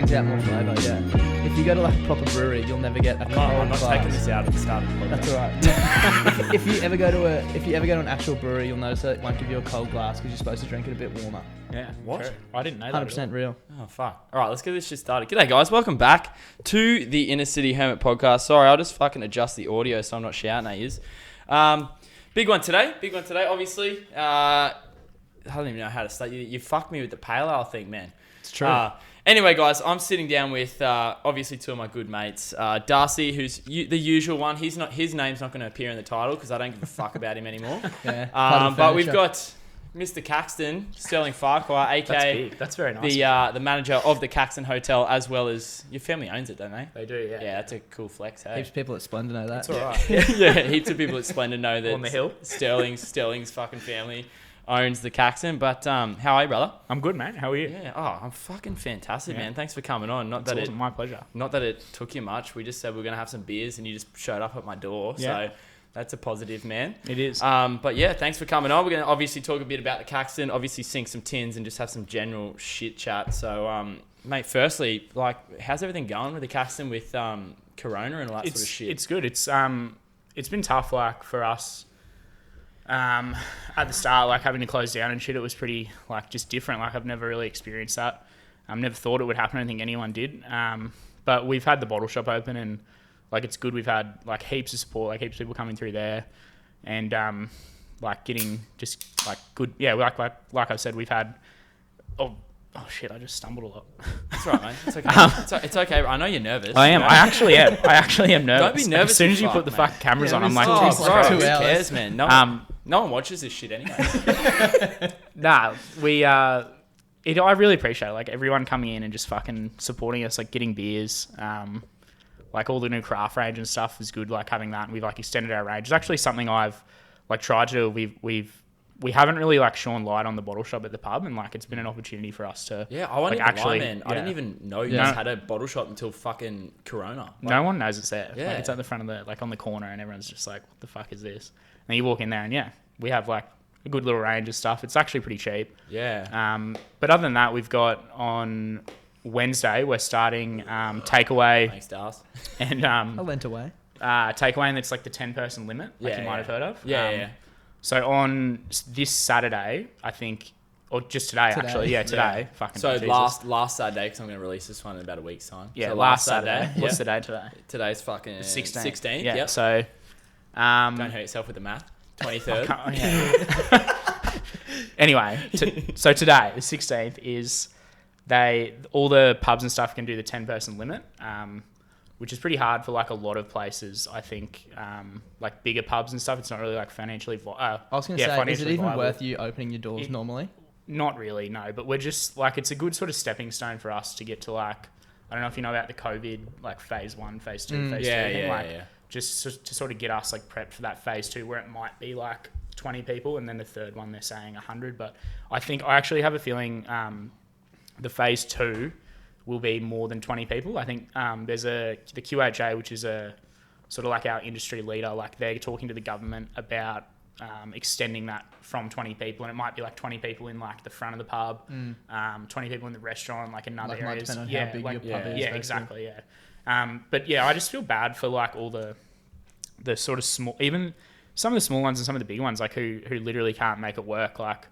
brings out more flavour, yeah. If you go to like a proper brewery, you'll never get a cold I'm not glass. taking this out at the start of the podcast. That's alright. if you ever go to an actual brewery, you'll notice that it won't give you a cold glass because you're supposed to drink it a bit warmer. Yeah. What? True. I didn't know that. 100% real. Oh, fuck. All right, let's get this shit started. G'day, guys. Welcome back to the Inner City Hermit podcast. Sorry, I'll just fucking adjust the audio so I'm not shouting at yous. Big one today. Obviously. I don't even know how to start. You fucked me with the pale ale thing, man. It's true. Anyway, guys, I'm sitting down with obviously two of my good mates. Darcy, who's the usual one. His name's not going to appear in the title because I don't give a fuck about him anymore. Yeah. But we've got Mr. Caxton, Stirling Farquhar, aka That's big. That's very nice. the manager of the Caxton Hotel, as well as your family owns it, don't they? They do, yeah. Yeah, that's a cool flex. Hey, Heaps of people at Splendor know that. It's all right. yeah, heaps of people at Splendid know that On the hill. Sterling's fucking family owns the Caxton. But how are you, brother? I'm good, mate. How are you? Yeah. Oh, I'm fucking fantastic, Yeah. man. Thanks for coming on. It's awesome. My pleasure. Not that it took you much. We just said we're gonna have some beers, and you just showed up at my door. Yeah. So that's a positive, man. It is. But yeah, thanks for coming on. We're gonna obviously talk a bit about the Caxton, obviously sink some tins, and just have some general shit chat. So, mate, firstly, like, how's everything going with the Caxton with Corona and all that sort of shit? It's good. It's been tough, like, for us. At the start, like, having to close down and shit, it was pretty, like, just different. Like, I've never really experienced that. Never thought it would happen. I don't think anyone did. But we've had the bottle shop open and, like, it's good. We've had, like, heaps of support, like, heaps of people coming through there and, like, getting just, like, good. Yeah, like I said, we've had... Oh, shit, I just stumbled a lot. It's all right, mate. It's okay. It's okay. I know you're nervous. I am. I actually am nervous. Don't be nervous. As soon as you fuck, put the mate. fucking cameras on, I'm like, Oh, Jesus bro, Christ. who 2 hours. cares, man? No one watches this shit anyway. Nah, I really appreciate it. Like, everyone coming in and just fucking supporting us, like, getting beers. Like, all the new craft range and stuff is good, like, having that. And we've, like, extended our range. It's actually something I've, like, tried to do. We haven't really, like, shone light on the bottle shop at the pub, and, like, it's been an opportunity for us to... Yeah, I won't like, even actually, lie, man. I didn't even know you guys had a bottle shop until fucking Corona. Like, No one knows it's there. Yeah. Like, it's at the front of the, like, on the corner, and everyone's just like, what the fuck is this? And you walk in there, and yeah, we have, like, a good little range of stuff. It's actually pretty cheap. yeah. But other than that, we've got on Wednesday, we're starting takeaway Thanks, Dars. and I went away. takeaway, and it's like the 10-person limit, like Yeah, you might have heard of. Yeah. So on this Saturday, I think, or just today. Actually. Yeah, today. Yeah. Fucking So Jesus. last Saturday, because I'm going to release this one in about a week's time. Yeah, so last Saturday. Yeah. What's the day today? Today's fucking 16th. 16th. Yeah. Yep. So, Don't hurt yourself with the math. 23rd. Anyway, so today, the 16th, is all the pubs and stuff can do the 10-person limit, which is pretty hard for, like, a lot of places. I think, like, bigger pubs and stuff, it's not really, like, financially I was going to say, is it financially even viable. worth you opening your doors normally? Not really, no. But we're just, like, it's a good sort of stepping stone for us to get to, like, I don't know if you know about the COVID, like, phase 1, phase 2, phase 3 thing. Like, just to sort of get us, like, prepped for that phase 2 where it might be, like, 20 people, and then the third one they're saying 100. But I actually have a feeling the phase 2 will be more than 20 people. I think there's the QHA, which is a sort of like our industry leader, like, they're talking to the government about extending that from 20 people, and it might be like 20 people in, like, the front of the pub, 20 people in the restaurant, like, in other Like, might areas. depend on Yeah, how big like, your pub is. yeah, exactly, yeah. But yeah, I just feel bad for, like, all the sort of small, even some of the small ones and some of the big ones, like, who literally can't make it work. Like,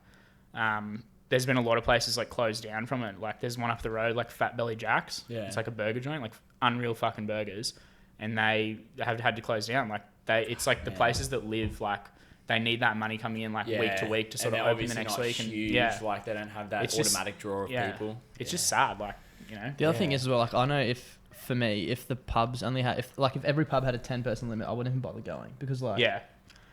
there's been a lot of places, like, closed down from it. Like, there's one up the road, like Fat Belly Jack's. Yeah. It's like a burger joint, like, unreal fucking burgers, and they have had to close down. Like, it's like the places that live, like, they need that money coming in, like, week to week to sort and of they're open the next obviously week. not huge, Yeah, like, they don't have that It's just- automatic draw of people. It's just sad, like, you know. The other thing is as well, like, I know for me, if the pubs only had, if every pub had a 10-person limit, I wouldn't even bother going because, like, Yeah.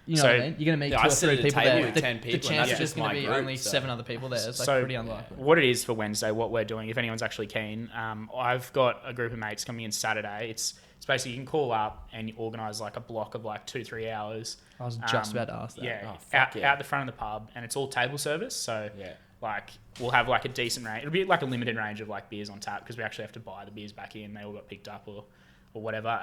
you know So- what I mean? You're going to meet Yeah, 2 I or sit 3 at a people table there. with The 10 people, the and chance that's is just just going my to be group, only so- 7 other people there. It's, like, So, pretty unlikely. What it is for Wednesday, what we're doing, if anyone's actually keen, I've got a group of mates coming in Saturday. It's basically, you can call up and you organise, like, a block of, like, 2-3 hours. I was just about to ask that. Yeah, Oh, fuck yeah. out the front of the pub, and it's all table service. So, Yeah. like, we'll have, like, a decent range. It'll be, like, a limited range of, like, beers on tap because we actually have to buy the beers back in. They all got picked up or whatever.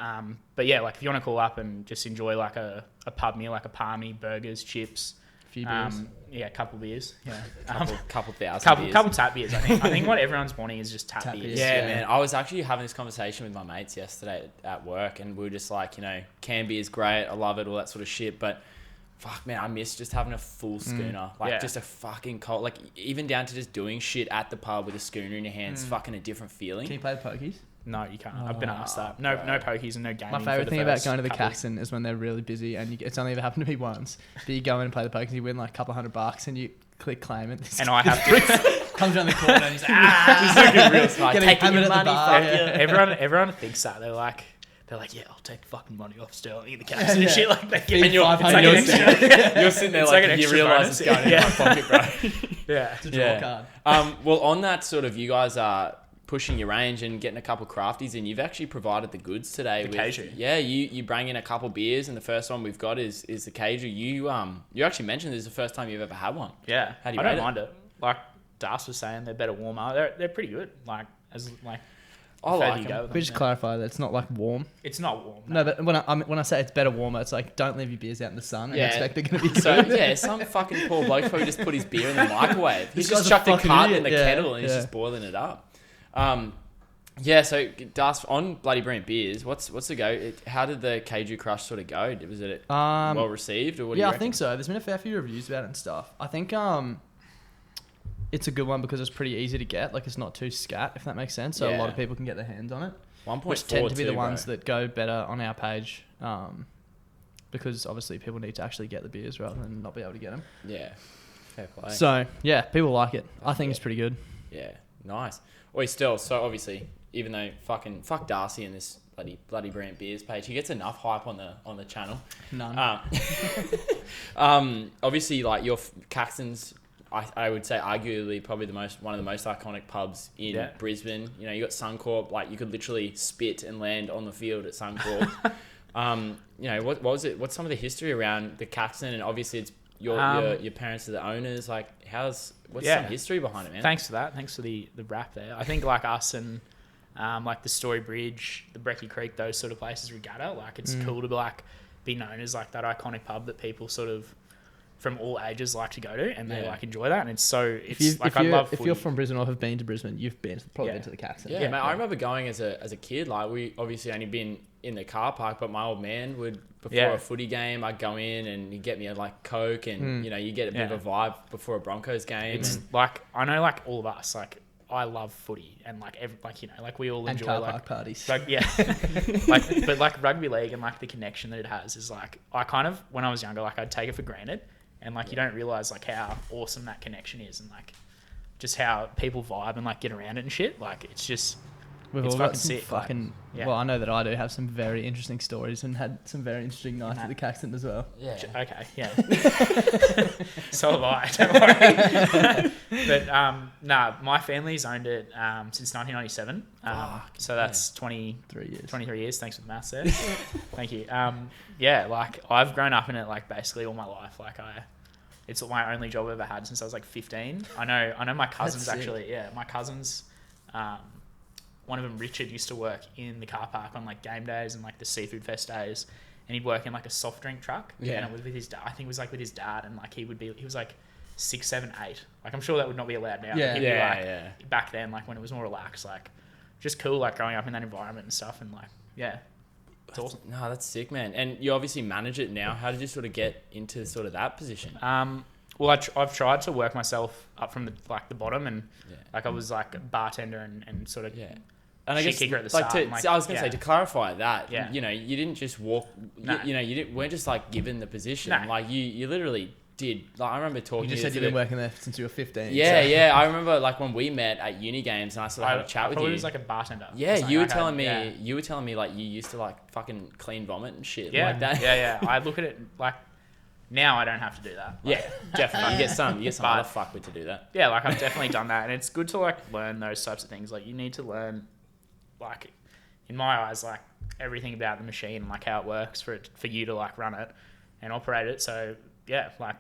But yeah, like, if you want to call up and just enjoy, like, a pub meal, like a palmy, burgers, chips, Few beers. Yeah, a couple beers. Yeah, couple thousand beers. couple tap beers. I think what everyone's wanting is just tap Tap beers. beers. Yeah, man. I was actually having this conversation with my mates yesterday at work, and we were just like, can beer is great. I love it, all that sort of shit. But fuck, man, I miss just having a full schooner. Just a fucking cold, like even down to just doing shit at the pub with a schooner in your hands, fucking a different feeling. Can you play the pokies? No, you can't. I've been asked that. No pokies and no gaming. My favourite thing about going to the Caxton is when they're really busy, and it's only ever happened to me once. But you go in and play the pokies, you win like a couple $100, and you click claim it. And I have to. Comes around the corner and he's like, Just looking real smart. Getting Taking hammered your at the money, bar, fuck yeah. Everyone thinks that. They're like, yeah, I'll take fucking money off Sterling in the Caxton and shit. Like they give And me you're- it's like and an you're extra. You're sitting there It's like, like an you extra realise bonus. it's going in my pocket, bro. Yeah. It's a draw card. Well, on that sort of, you guys are pushing your range and getting a couple crafties in. You've actually provided the goods today. The Caju. Yeah, you bring in a couple beers, and the first one we've got is the Caju. You actually mentioned this is the first time you've ever had one. Yeah. How do you I don't rate it? mind it. Like Das was saying, they're better warmer. They're pretty good. Like I further like you them. go with We just them, clarify that it's not like warm. it's not warm. No, but when I say it's better warmer, it's like don't leave your beers out in the sun and Yeah. expect they're going to be good. So yeah, some fucking poor bloke probably just put his beer in the microwave. He's This just guy's a chucked a fucking cart in idiot. the Yeah, kettle and he's yeah. just boiling it up. Yeah, so Das, on Bloody Brilliant Beers, what's the go? How did the Caju Crush sort of go? Was it well received, or what do you I reckon? think so. There's been a fair few reviews about it and stuff. I think it's a good one because it's pretty easy to get. Like it's not too scat, if that makes sense. So a lot Yeah. of people can get their hands on it. 1.4 Which tend to be the too, ones bro. that go better on our page, because obviously people need to actually get the beers rather than not be able to get them. Yeah, fair play. So yeah, people like it. I think it's pretty good. Yeah, nice. Oi, still, so obviously, even though fuck Darcy and this bloody Brilliant Beers page, he gets enough hype on the channel. None. Obviously, like your Caxton's, I would say arguably probably one of the most iconic pubs in Brisbane. You got Suncorp, like you could literally spit and land on the field at Suncorp. What was it? What's some of the history around the Caxton? And obviously, it's your parents are the owners. Like, what's some history behind it, man? Thanks for that. Thanks for the wrap there. I think like us and like the Story Bridge, the Brecky Creek, those sort of places regatta. Like it's cool to be known as like that iconic pub that people sort of from all ages like to go to, and they enjoy that. And I love. If you're from Brisbane or have been to Brisbane, you've probably been to the Caxton. Yeah, man, I remember going as a kid. Like we obviously only been in the car park, but my old man would before a footy game, I'd go in and he'd get me a Coke, and you get a bit of a vibe before a Broncos game. It's and like I know like all of us like. I love footy and we all And enjoy car like park parties. but rugby league and like the connection that it has is like I kind of when I was younger like I'd take it for granted, and like you don't realize like how awesome that connection is, and like just how people vibe and like get around it and shit. Like it's just We've it's all got fucking some sick. fucking. Yeah. Well, I know that I do have some very interesting stories and had some very interesting nights at the Caxton as well. yeah, Okay, yeah. So have I, don't worry. But my family's owned it since 1997. So that's 3 years. 23 years. Thanks for the maths there. Thank you. Like I've grown up in it like basically all my life. It's my only job I've ever had since I was like 15. I know my cousins sick. actually. Yeah, my cousins. One of them, Richard, used to work in the car park on like game days and like the seafood fest days, and he'd work in like a soft drink truck. Yeah. And it was with his dad. I think it was like with his dad, and like he was like 6, 7, 8. Like I'm sure that would not be allowed now. Yeah. But he'd be, like, Yeah. back then, like when it was more relaxed, like just cool, like growing up in that environment and stuff, and like it's awesome. No, that's sick, man. And you obviously manage it now. How did you sort of get into sort of that position? Well, I've tried to work myself up from the bottom, and like I was like a bartender and sort of And I shit guess kicker at the like start. I was gonna say to clarify that, Yeah. you didn't just walk. No. You weren't just like given the position. No. Like you literally did. Like I remember talking. You just to said you've been working there since you were 15. Yeah, so. yeah. I remember like when we met at uni games, and I sort of had a chat with you. I was like a bartender. Yeah, It's like, you were okay, telling me. yeah. You were telling me like you used to like fucking clean vomit and shit Yeah, like that. yeah. I look at it like now I don't have to do that. Like, Yeah, definitely. You get some But- other fuckwit to do that. yeah, like I've definitely done that, and it's good to like learn those types of things. Like you need to learn, like in my eyes, like everything about the machine, like how it works for you to like run it and operate it. So yeah, like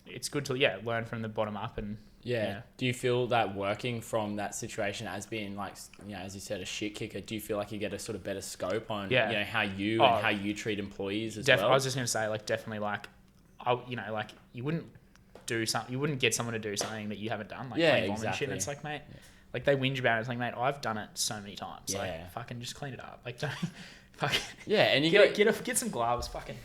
it's good to learn from the bottom up and Yeah. Do you feel that working from that situation as being like, as you said, a shit kicker, do you feel like you get a sort of better scope on, how you and how you treat employees as well? I was just going to say, like, definitely, like, like you wouldn't get someone to do something that you haven't done, like Yeah, clean vomit and shit. exactly. And it's like, mate, like they whinge about it. It's like, mate, I've done it so many times. Yeah. Like, fucking just clean it up. Like, don't fucking Yeah, and you get some gloves. Fucking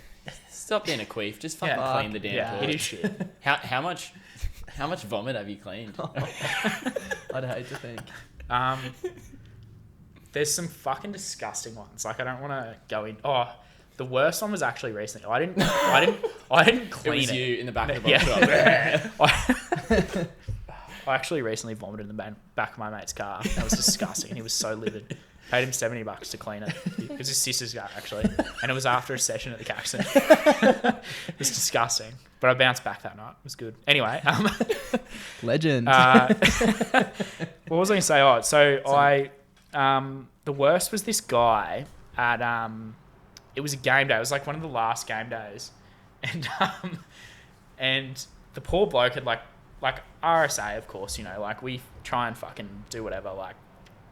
stop being a queef. Just fucking Yeah. clean the damn yeah, toilet. it is shit. How much vomit have you cleaned? I'd hate to think. There's some fucking disgusting ones. Like, I don't want to go in. Oh, the worst one was actually recently. I didn't It clean was it. you in the back of the Yeah. box. I actually recently vomited in the back of my mate's car. That was disgusting, and he was so livid. Paid him $70 to clean it. It was his sister's car, actually, and it was after a session at the Caxton. It was disgusting, but I bounced back that night. It was good. Anyway, Legend. what was I going to say? Oh, so the worst was this guy at it was a game day. It was like one of the last game days, and the poor bloke had like RSA, of course, you know, like we try and fucking do whatever, like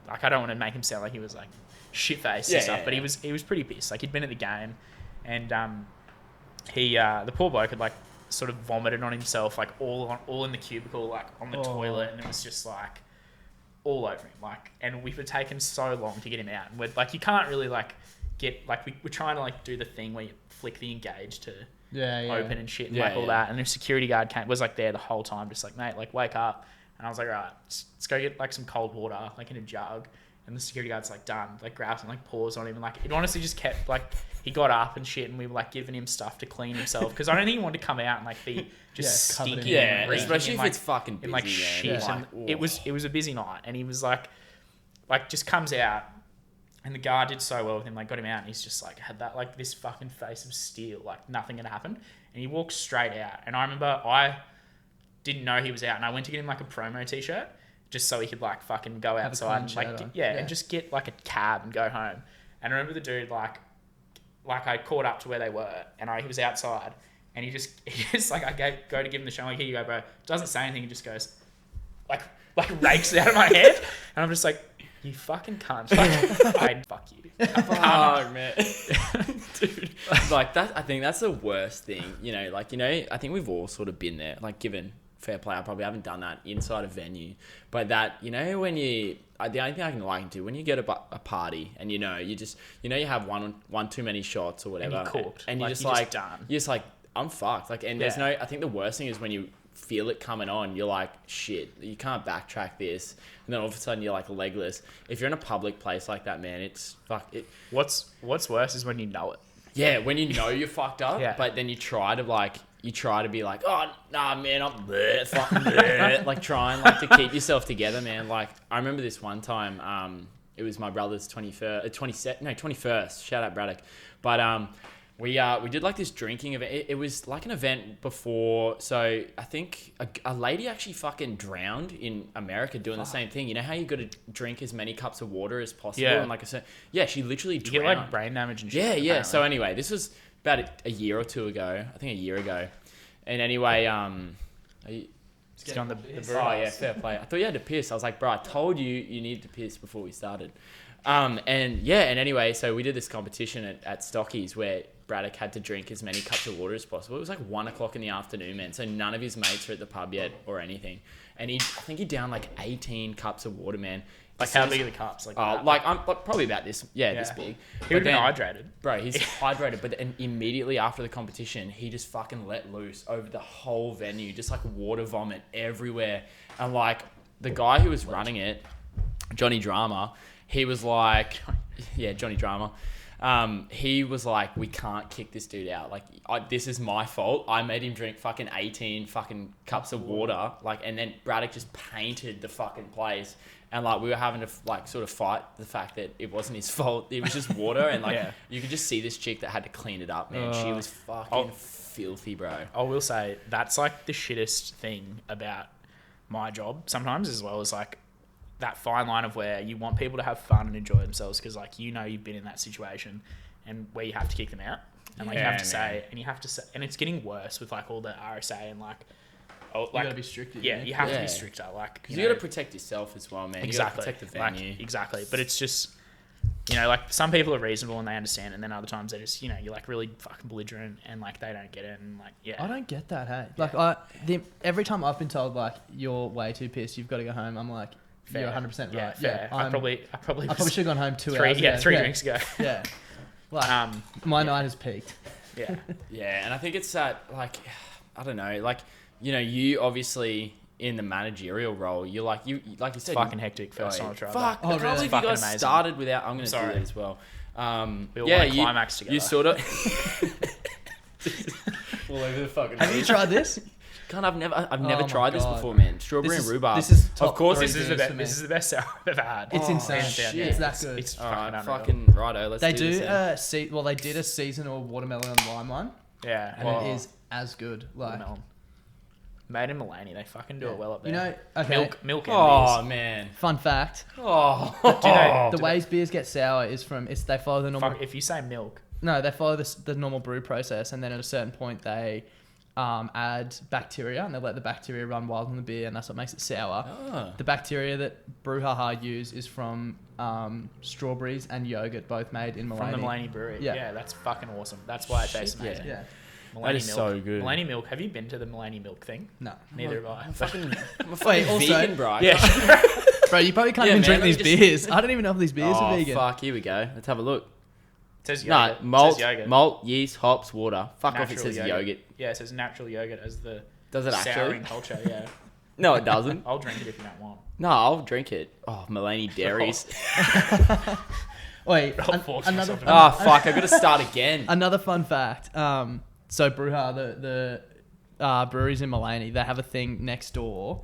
I don't want to make him sound like he was like shit faced and stuff, but he was pretty pissed. Like he'd been at the game, and the poor bloke had like sort of vomited on himself, like all in the cubicle, like on the toilet, and it was just like all over him, like, and we were taking so long to get him out, and we're like, you can't really like get like we're trying to like do the thing where you flick the engage to open and shit and like all that, and the security guard was like there the whole time, just like, mate, like wake up. And I was like, all right, let's go get like some cold water, like in a jug. And the security guard's like done, like grabs and like pours on him, and like it honestly just kept like he got up and shit, and we were like giving him stuff to clean himself, because I don't think he wanted to come out and like be just covered in stinking, Yeah, and especially if like, it's fucking busy, in like man. shit. Like, And it was a busy night, and he was like just comes out, and the guard did so well with him, like got him out, and he's just like had that like this fucking face of steel, like nothing had happened, and he walked straight out. And I remember I didn't know he was out, and I went to get him like a promo t-shirt just so he could like fucking go outside and like and just get like a cab and go home. And I remember the dude like I caught up to where they were, and he was outside, and he just like I go to give him the show, like, here you go, bro. Doesn't say anything, he just goes like rakes it out of my hand, and I'm just like, you fucking cunt. Like, fuck you. Oh man, dude, like that. I think that's the worst thing. You know, like, you know, I think we've all sort of been there. Like, given fair play, I probably haven't done that inside a venue, but that, you know, when the only thing I can liken to, when you get a party and you know you have one too many shots or whatever, and you're cooked, and you're just done. You're just like, I'm fucked. Like, and there's no. I think the worst thing is when you feel it coming on, you're like, shit, you can't backtrack this, and then all of a sudden you're like legless. If you're in a public place like that, man, it's fuck it. What's worse is when you know it. Yeah, when you know you're fucked up, Yeah. but then you try to be like, oh nah, man, I'm fucking bleh. Like trying like to keep yourself together, man. Like, I remember this one time, it was my brother's 21st. Shout out Braddock, but we did like this drinking event. It was like an event before. So I think a lady actually fucking drowned in America doing the same thing. You know how you got to drink as many cups of water as possible? Yeah. And like I said, yeah, she literally drowned. You get like brain damage and shit. Yeah. apparently. So anyway, this was about a year or two ago. I think a year ago. And anyway, Get on the oh yeah, fair play. I thought you had to piss. I was like, bro, I told you needed to piss before we started. And anyway, so we did this competition at Stockies where Braddock had to drink as many cups of water as possible. It was like 1 o'clock in the afternoon, man. So none of his mates were at the pub yet or anything. And I think he downed like 18 cups of water, man. Like, how big are the cups? Like, I'm probably about this, this big. He would have been hydrated. Bro, he's hydrated, but then immediately after the competition, he just fucking let loose over the whole venue, just like water vomit everywhere. And like the guy who was running it, Johnny Drama, he was like, Johnny Drama. He was like, we can't kick this dude out. Like, this is my fault. I made him drink fucking 18 fucking cups of water. Like, and then Braddock just painted the fucking place. And like, we were having to like sort of fight the fact that it wasn't his fault. It was just water. And like, you could just see this chick that had to clean it up, man. She was fucking filthy, bro. I will say that's like the shittest thing about my job sometimes, as well as like that fine line of where you want people to have fun and enjoy themselves, because like, you know, you've been in that situation and where you have to kick them out, and like you have to say, and it's getting worse with like all the RSA and like, you gotta be stricter. you have to be stricter. Like, you gotta protect yourself as well, man. Exactly. You gotta protect the venue. Like, exactly. But it's just you know, like some people are reasonable and they understand, and then other times they just, you know, you're like really fucking belligerent and like they don't get it, and like I don't get that. Hey, like every time I've been told like you're way too pissed, you've got to go home. I'm like, fair. you're 100% right. Yeah, fair. I probably should have gone home 2 three, hours. yeah, three drinks ago. Yeah, like my night has peaked. Yeah, yeah, and I think it's that like, I don't know, like, you know, you obviously in the managerial role, you're like you said, it's fucking hectic first time I tried fuck, that. I can't believe you guys amazing. started without. I'm going to do Sorry. that as well. We all yeah, want to climax together. You sort of all over the fucking. Have you tried this? I've never my tried this God. before, man. Strawberry and rhubarb. This is of course. three This is things for me. this is the best sour I've ever had. It's insane. shit. It's that good. It's All right, fucking unreal. fucking righto. Let's They do do this then. they did a seasonal watermelon and lime one, Yeah, and it is as good. Like, watermelon. Made in Mulaney, they fucking do it well up there. you know, okay. milk and Oh beers. man. Fun fact: Oh. the ways beers get sour is they follow the normal. Fuck, if you say milk, No, they follow the normal brew process, and then at a certain point they add bacteria, and they let the bacteria run wild in the beer, and that's what makes it sour. Oh. The bacteria that Brouhaha use is from strawberries and yogurt, both made in Mulaney. from the Mulaney brewery. Yeah. Yeah, that's fucking awesome. That's why it tastes Shit, yeah. amazing. Yeah. Mulaney That is milk. so good. Mulaney milk. Have you been to the Mulaney milk thing? No. Neither have I. I'm a fucking Wait, also- vegan, bro. Yeah. Bro, you probably can't Yeah, even man, drink let me these just- beers. I don't even know if these beers are Oh vegan. fuck! Here we go. Let's have a look. It says No, yogurt. malt, It says yogurt. malt, yeast, hops, water. Fuck off! It Natural says yogurt. Yeah, it says natural yogurt as the Does it actually? souring culture. Yeah. No, it doesn't. I'll drink it if you don't want. No, I'll drink it. Oh, Mulaney dairies. Wait, I'll force another myself Oh fuck! I gotta start again. another fun fact. So Brouhaha, the breweries in Mulaney, they have a thing next door.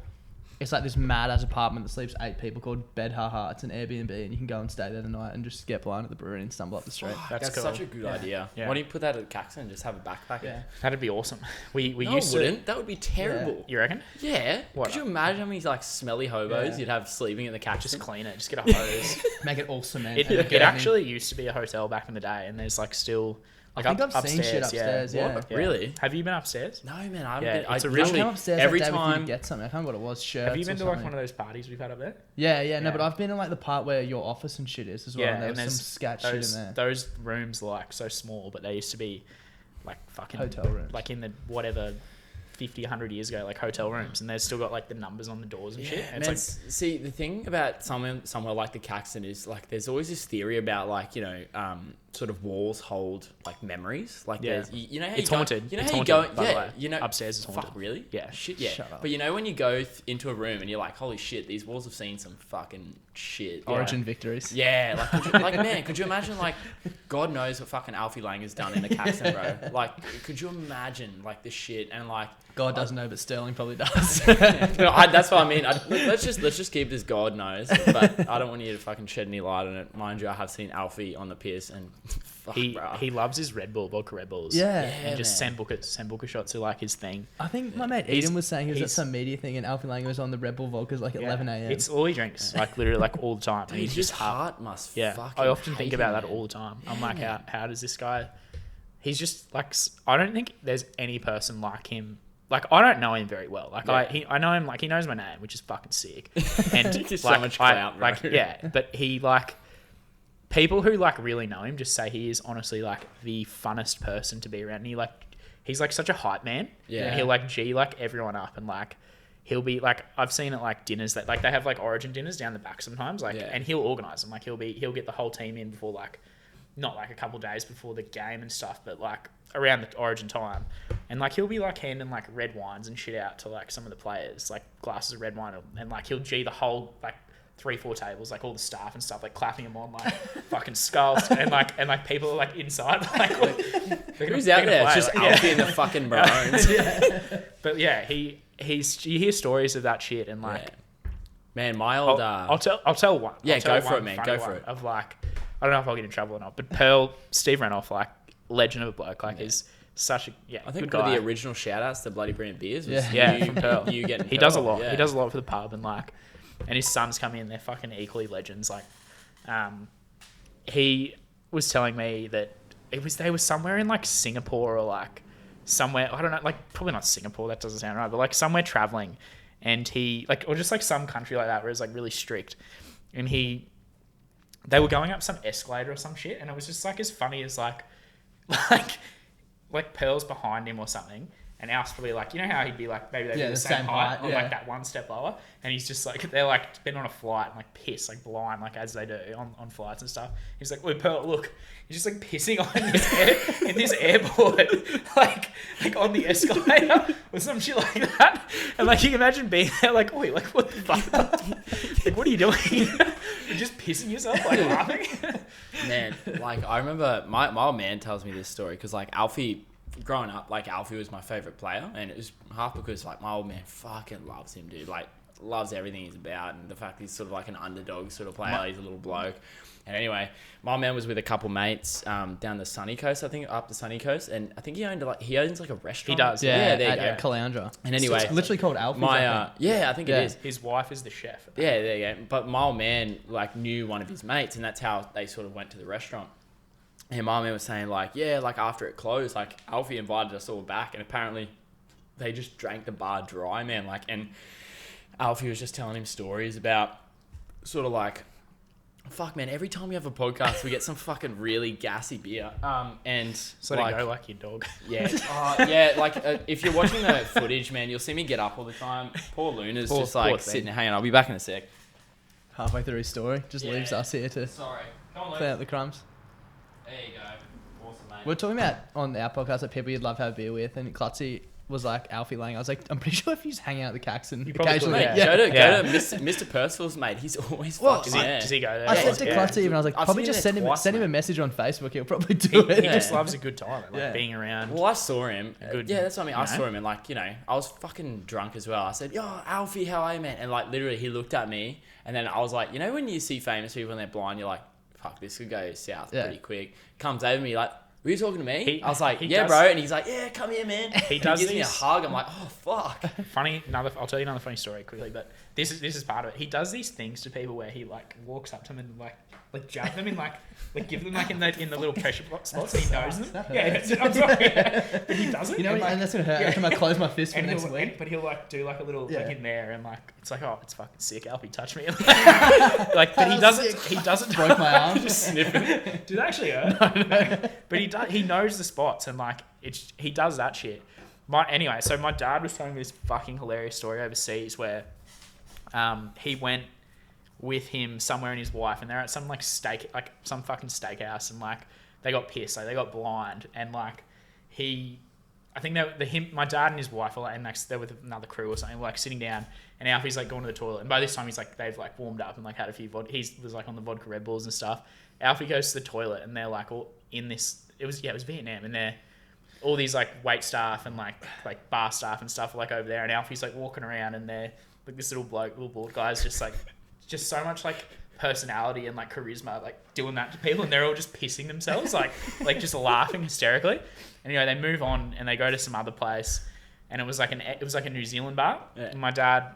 It's like this mad ass apartment that sleeps 8 people called Bed Haha. It's an Airbnb, and you can go and stay there tonight and just get blind at the brewery and stumble up the street. That's cool. such a good idea. Yeah. Why don't you put that at Caxton and just have a backpack? Yeah. That'd be awesome. We No, used it to. wouldn't. That would be terrible. You reckon? Yeah. What? Could you imagine how many like smelly hobos Yeah. you'd have sleeping in the Caxton? Just clean it. Just get a hose. Make it all cement. It, and it get actually used to be a hotel back in the day, and there's like still. Like I think I've seen shit upstairs. Yeah. What? Yeah. Really? Have you been upstairs? No, man. I haven't Yeah, been. it's I originally- I literally came upstairs every that day with you to time. get something. I can't remember what it was. Shirts. Have you been or to like something. one of those parties we've had up there? Yeah, no, but Yeah. I've been in like the part where your office and shit is as well. Yeah, and there and was there's some scat shit those in there. those rooms are like so small, but they used to be like fucking Hotel rooms. like in the whatever 50, 100 years ago, like hotel rooms, and they've still got like the numbers on the doors and shit. And Man, it's see, the thing about somewhere like the Caxton is like there's always this theory about like, you know, sort of walls hold like memories. Like Yeah. there's, you know how It's you haunted. You know It's how you go, haunted, by the way. you know, Upstairs is haunted. Fuck, really? Yeah. Shit, yeah. Shut up. But you know when you go into a room and you're like, holy shit, these walls have seen some fucking shit. Yeah. Origin victories. Yeah, like, man, could you imagine, like, God knows what fucking Alfie Lang has done in the Caxton, bro. Like, could you imagine, like, this shit and, like... God doesn't know, but Sterling probably does. No, that's what I mean. Let's just keep this God knows, but I don't want you to fucking shed any light on it. Mind you, I have seen Alfie on the piss and... Fuck, bro. he loves his Red Bull, vodka Red Bulls. Yeah. And just man. Sambuca shots are like his thing. I think my mate He's- Eden was saying he was at he's- some media thing, and Alfie Lang was on the Red Bull vodkas like at 11 a.m. It's all he drinks, like literally like all the time. Dude, He's his just hard. heart must Yeah, fucking I often hate think about him, that man. all the time. I'm Yeah, like, man. how does this guy? He's just like, I don't think there's any person like him. Like, I don't know him very well. Like, Yeah. I know him. Like, he knows my name, which is fucking sick. And Just so like, much clout, like, bro. yeah. But he like people who like really know him just say he is honestly like the funnest person to be around. And he's like such a hype man. Yeah. And he'll like like everyone up and like. He'll be like, I've seen at like dinners that like they have like Origin dinners down the back sometimes, like, Yeah. and he'll organize them. Like he'll get the whole team in before like, not like a couple days before the game and stuff, but like around the Origin time, and like he'll be like handing like red wines and shit out to like some of the players, like glasses of red wine, and like he'll G the whole like 3-4 tables, like all the staff and stuff, like clapping them on like fucking skulls, and like people are like inside, like Who's out there? It's just Alfie and the fucking Maroons. But yeah, you hear stories of that shit, and like. Yeah. Man, my old... I'll tell one. Yeah, I'll tell go for one it, man. funny Go for one it. Of like, I don't know if I'll get in trouble or not, but Steve Renoff, like legend of a bloke, like is such a I think good one guy. of the original shout-outs to Bloody Brilliant Beers was Yeah, from Pearl. you getting He does a Pearl, lot. yeah. He does a lot for the pub, and like, and his sons come in. They're fucking equally legends. Like, he was telling me that they were somewhere in like Singapore or like somewhere, I don't know, like probably not Singapore. That doesn't sound right, but like somewhere traveling, and he like, or just like some country like that where it's like really strict, and he they were going up some escalator or some shit, and it was just like as funny as like Pearl's behind him or something, and Alf's probably like, you know how he'd be like, maybe they'd be the same height or like that one step lower, and he's just like, they're like been on a flight and like pissed, like blind, like as they do on flights and stuff. He's like, "Wait, Pearl, look." He's just like pissing on this airport, like on the escalator or some shit like that. And like you can imagine being there, like, "Oi, like what the fuck? Like what are you doing? You're just pissing yourself, like laughing." Man, like I remember my old man tells me this story because like Alfie, growing up, like Alfie was my favourite player, and it was half because like my old man fucking loves him, dude. Like loves everything he's about, and the fact he's sort of like an underdog sort of player. He's a little bloke. And anyway, my man was with a couple mates down the sunny coast, I think, up the sunny coast, and I think he owns like a restaurant. He does, yeah. There you go. At Caloundra. And anyway, so it's literally called Alfie's. I think it is. His wife is the chef. Yeah, there you go. But my old man like knew one of his mates, and that's how they sort of went to the restaurant. And my man was saying like, yeah, like after it closed, like Alfie invited us all back, and apparently they just drank the bar dry, man. Like, and Alfie was just telling him stories about sort of like, fuck, man, every time we have a podcast, we get some fucking really gassy beer. And so like, let it go like your dog. Yeah. Yeah, like if you're watching the footage, man, you'll see me get up all the time. Poor Luna's just like sitting there. Hang on, I'll be back in a sec. Halfway through his story, just leaves us here to clean out the crumbs. There you go. Awesome, mate. We're talking about on our podcast that people you'd love to have beer with, and Clutzy was like Alfie Lang. I was like, I'm pretty sure if you just hang out at the Caxton occasionally, Mate, go to Mr. Percival's, mate. He's always fucking there. Does he go there? I said to Clutzy, and I was like, probably just send him a message on Facebook. He'll probably do it. He just loves a good time, like being around. Well, I saw him. That's what I mean. I saw him, and like, I was fucking drunk as well. I said, "Yo, Alfie, how are you, man?" And like, literally, he looked at me, and then I was like, when you see famous people and they're blind, you're like, "Fuck, this could go south pretty quick." Comes over me like, "Were you talking to me?" I was like, "Yeah, bro." And he's like, "Yeah, come here, man." He gives me a hug. I'm like, "Oh, fuck." I'll tell you another funny story quickly, but this is part of it. He does these things to people where he like walks up to them and like jab them and like give them like in the little pressure spots, and he knows them. I'm sorry. But he does it. And that's gonna hurt. Every time I close my fist for next week. But he'll like do like a little like in there, and like it's like, oh, it's fucking sick. Alfie, touch me. Like, but he doesn't. He doesn't broke my arm. Just sniffing. Did that actually hurt? No. But he knows the spots, and like he does that shit. So my dad was telling me this fucking hilarious story overseas where he went with him somewhere and his wife, and they're at some like some fucking steakhouse, and like they got pissed, like they got blind, and like my dad and his wife are like, and like they're with another crew or something, like sitting down, and Alfie's like going to the toilet, and by this time he's like, they've like warmed up and like had a few vodka. He was like on the vodka Red Bulls and stuff. Alfie goes to the toilet, and they're like all in this. It was Vietnam, and they're all these like wait staff and like bar staff and stuff like over there, and Alfie's like walking around, and they're like this little bald guy's just so much like personality and like charisma, like doing that to people, and they're all just pissing themselves, like just laughing hysterically. Anyway, they move on and they go to some other place, and it was like a New Zealand bar. Yeah. And my dad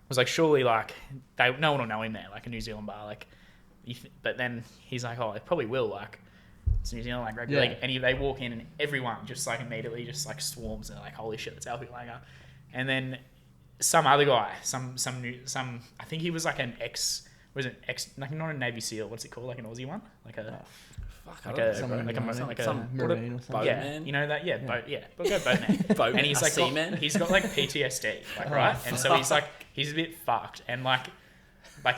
was like, surely like no one will know him there, like a New Zealand bar, like. But then he's like, oh, they probably will, like it's New Zealand, like rugby league. And they walk in, and everyone just like immediately just like swarms, and they're like, holy shit, it's Alfie Langer. And then some other guy, I think he was like an like not a Navy SEAL, what's it called, like an Aussie one, like a marine or something. Yeah, you know that, boat, but go boatman. And he's like seaman. He's got like PTSD, like right, and so he's a bit fucked, and like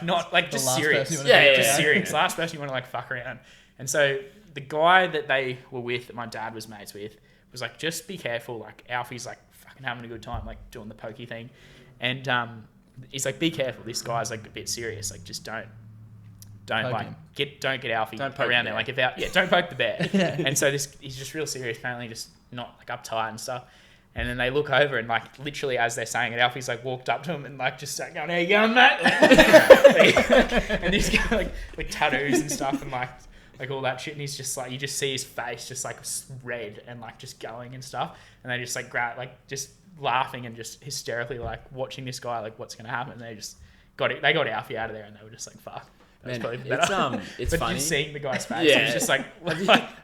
not like just serious, serious. Last person you want to like fuck around. And so the guy that they were with, that my dad was mates with, was like, just be careful. Like Alfie's like fucking having a good time, like doing the pokey thing, and he's like, be careful. This guy's like a bit serious. Like just don't get Alfie around there. Like don't poke the bear. And so he's just real serious. Apparently, just not like uptight and stuff. And then they look over, and like literally as they're saying it, Alfie's like walked up to him and like just started going, "How you going, mate?" And this guy like tattoos and stuff, and like all that shit. And he's just like, you just see his face just like red and like just going and stuff. And they just like just laughing and just hysterically like watching this guy, like what's gonna happen. And they just got Alfie out of there, and they were just like, fuck. Man, it's but funny. Just seeing the guy's face, it's just like.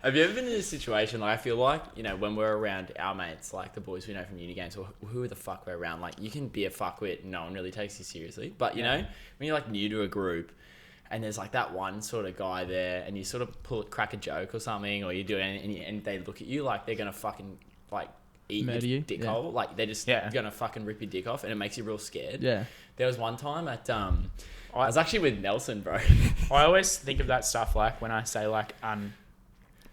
Have you ever been in a situation like, I feel like, when we're around our mates, like the boys we know from uni games, or who the fuck we're around, like you can be a fuckwit and no one really takes you seriously. But you know, when you're like new to a group, and there's like that one sort of guy there, and you sort of crack a joke or something, or you do it, and they look at you like they're gonna fucking like eat Murder your you? dick Yeah. hole, like they're just gonna fucking rip your dick off, and it makes you real scared. Yeah. There was one time at I was actually with Nelson, bro. I always think of that stuff like when I say like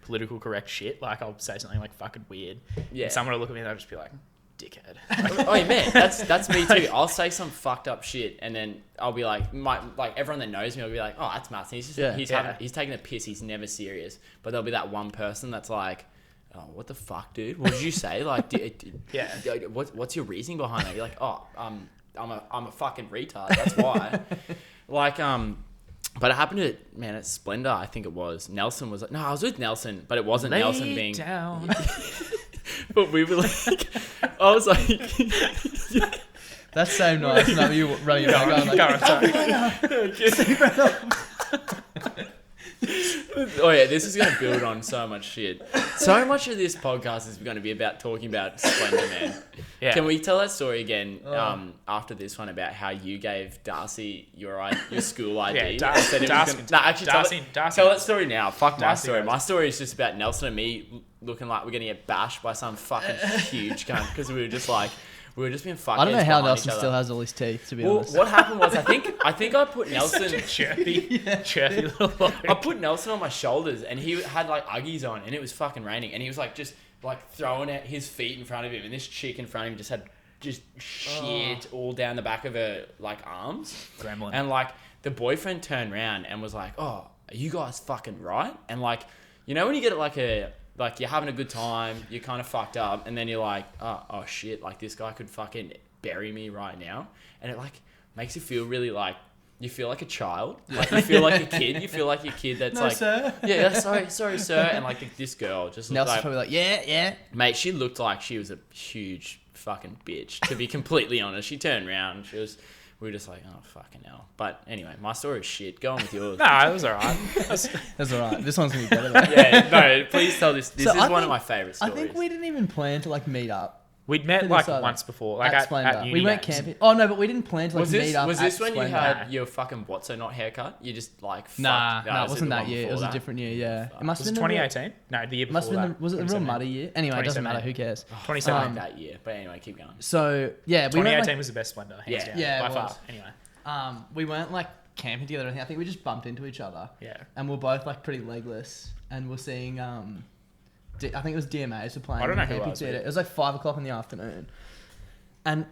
political correct shit, like I'll say something like fucking weird. Yeah. And someone will look at me and they'll just be like, dickhead. Oh yeah, man, that's me too. I'll say some fucked up shit, and then I'll be like, like everyone that knows me will be like, oh, that's Matt. He's just he's taking a piss. He's never serious. But there'll be that one person that's like, oh, what the fuck, dude? What did you say? Like, what's your reasoning behind that? You're like, oh, I'm a fucking retard. That's why. Like, but it happened at Splendor, I think it was. Nelson was like, no, I was with Nelson, but it wasn't Nelson being down. But we were like, I was like, That's so nice. No, you running around going like, oh yeah, this is going to build on so much shit. So much of this podcast is going to be about talking about Splendor, man. Yeah. Can we tell that story again after this one about how you gave Darcy your school ID? Darcy. Tell that story now. Fuck my Darcy story. knows. My story is just about Nelson and me looking like we're going to get bashed by some fucking huge cunt because we were just being fuckheads. I don't know how behind Nelson each other. still has all his teeth, to be Well, honest. what happened was I think I put Nelson. Chirpy little bloke. I put Nelson on my shoulders, and he had like Uggies on, and it was fucking raining, and he was like just like throwing out his feet in front of him, and this chick in front of him just had just shit all down the back of her like arms. Gremlin. And like the boyfriend turned around and was like, "Oh, are you guys fucking right?" And like, you know when you get like you're having a good time, you're kind of fucked up, and then you're like, oh shit, like this guy could fucking bury me right now, and it like makes you feel really like you feel like a child, like you feel like a kid, you feel like your kid that's No, like, sir. yeah, sorry, sir, and like this girl just looked Nelson's like, probably like, yeah. mate, she looked like she was a huge fucking bitch, to be completely honest. She turned around, we were just like, oh fucking hell. But anyway, my story is shit. Go on with yours. Nah, it was alright. That's all right. This one's going to be better, though. Yeah, no, please tell this. This So is I one of think- my favourite stories. I think we didn't even plan to, like, meet up. We'd met Did like this, once before, like at at Splendor. uni We went games. camping. Oh, no, but we didn't plan to, like, Was meet this up was at this when you Splendor. had your fucking what's not haircut? You just like Nah, fucked. it wasn't the that one year. It before was a that? different year, yeah. It must Was have it been 2018? No, the year before Must have been that. was it the real 2017. muddy year? Anyway, it doesn't matter. 2017. Who cares? 2017. That year, but anyway, keep going. So, yeah, we 2018 went, was the best Splendor, hands Yeah. down, Yeah, by it far. was. Anyway, we weren't, like, camping together or anything. I think we just bumped into each other. yeah. And we're both, like, pretty legless. And we're seeing, I think it was DMAs were playing. I don't know in the who I camping was theatre. with. It was, like, 5 o'clock in the afternoon. And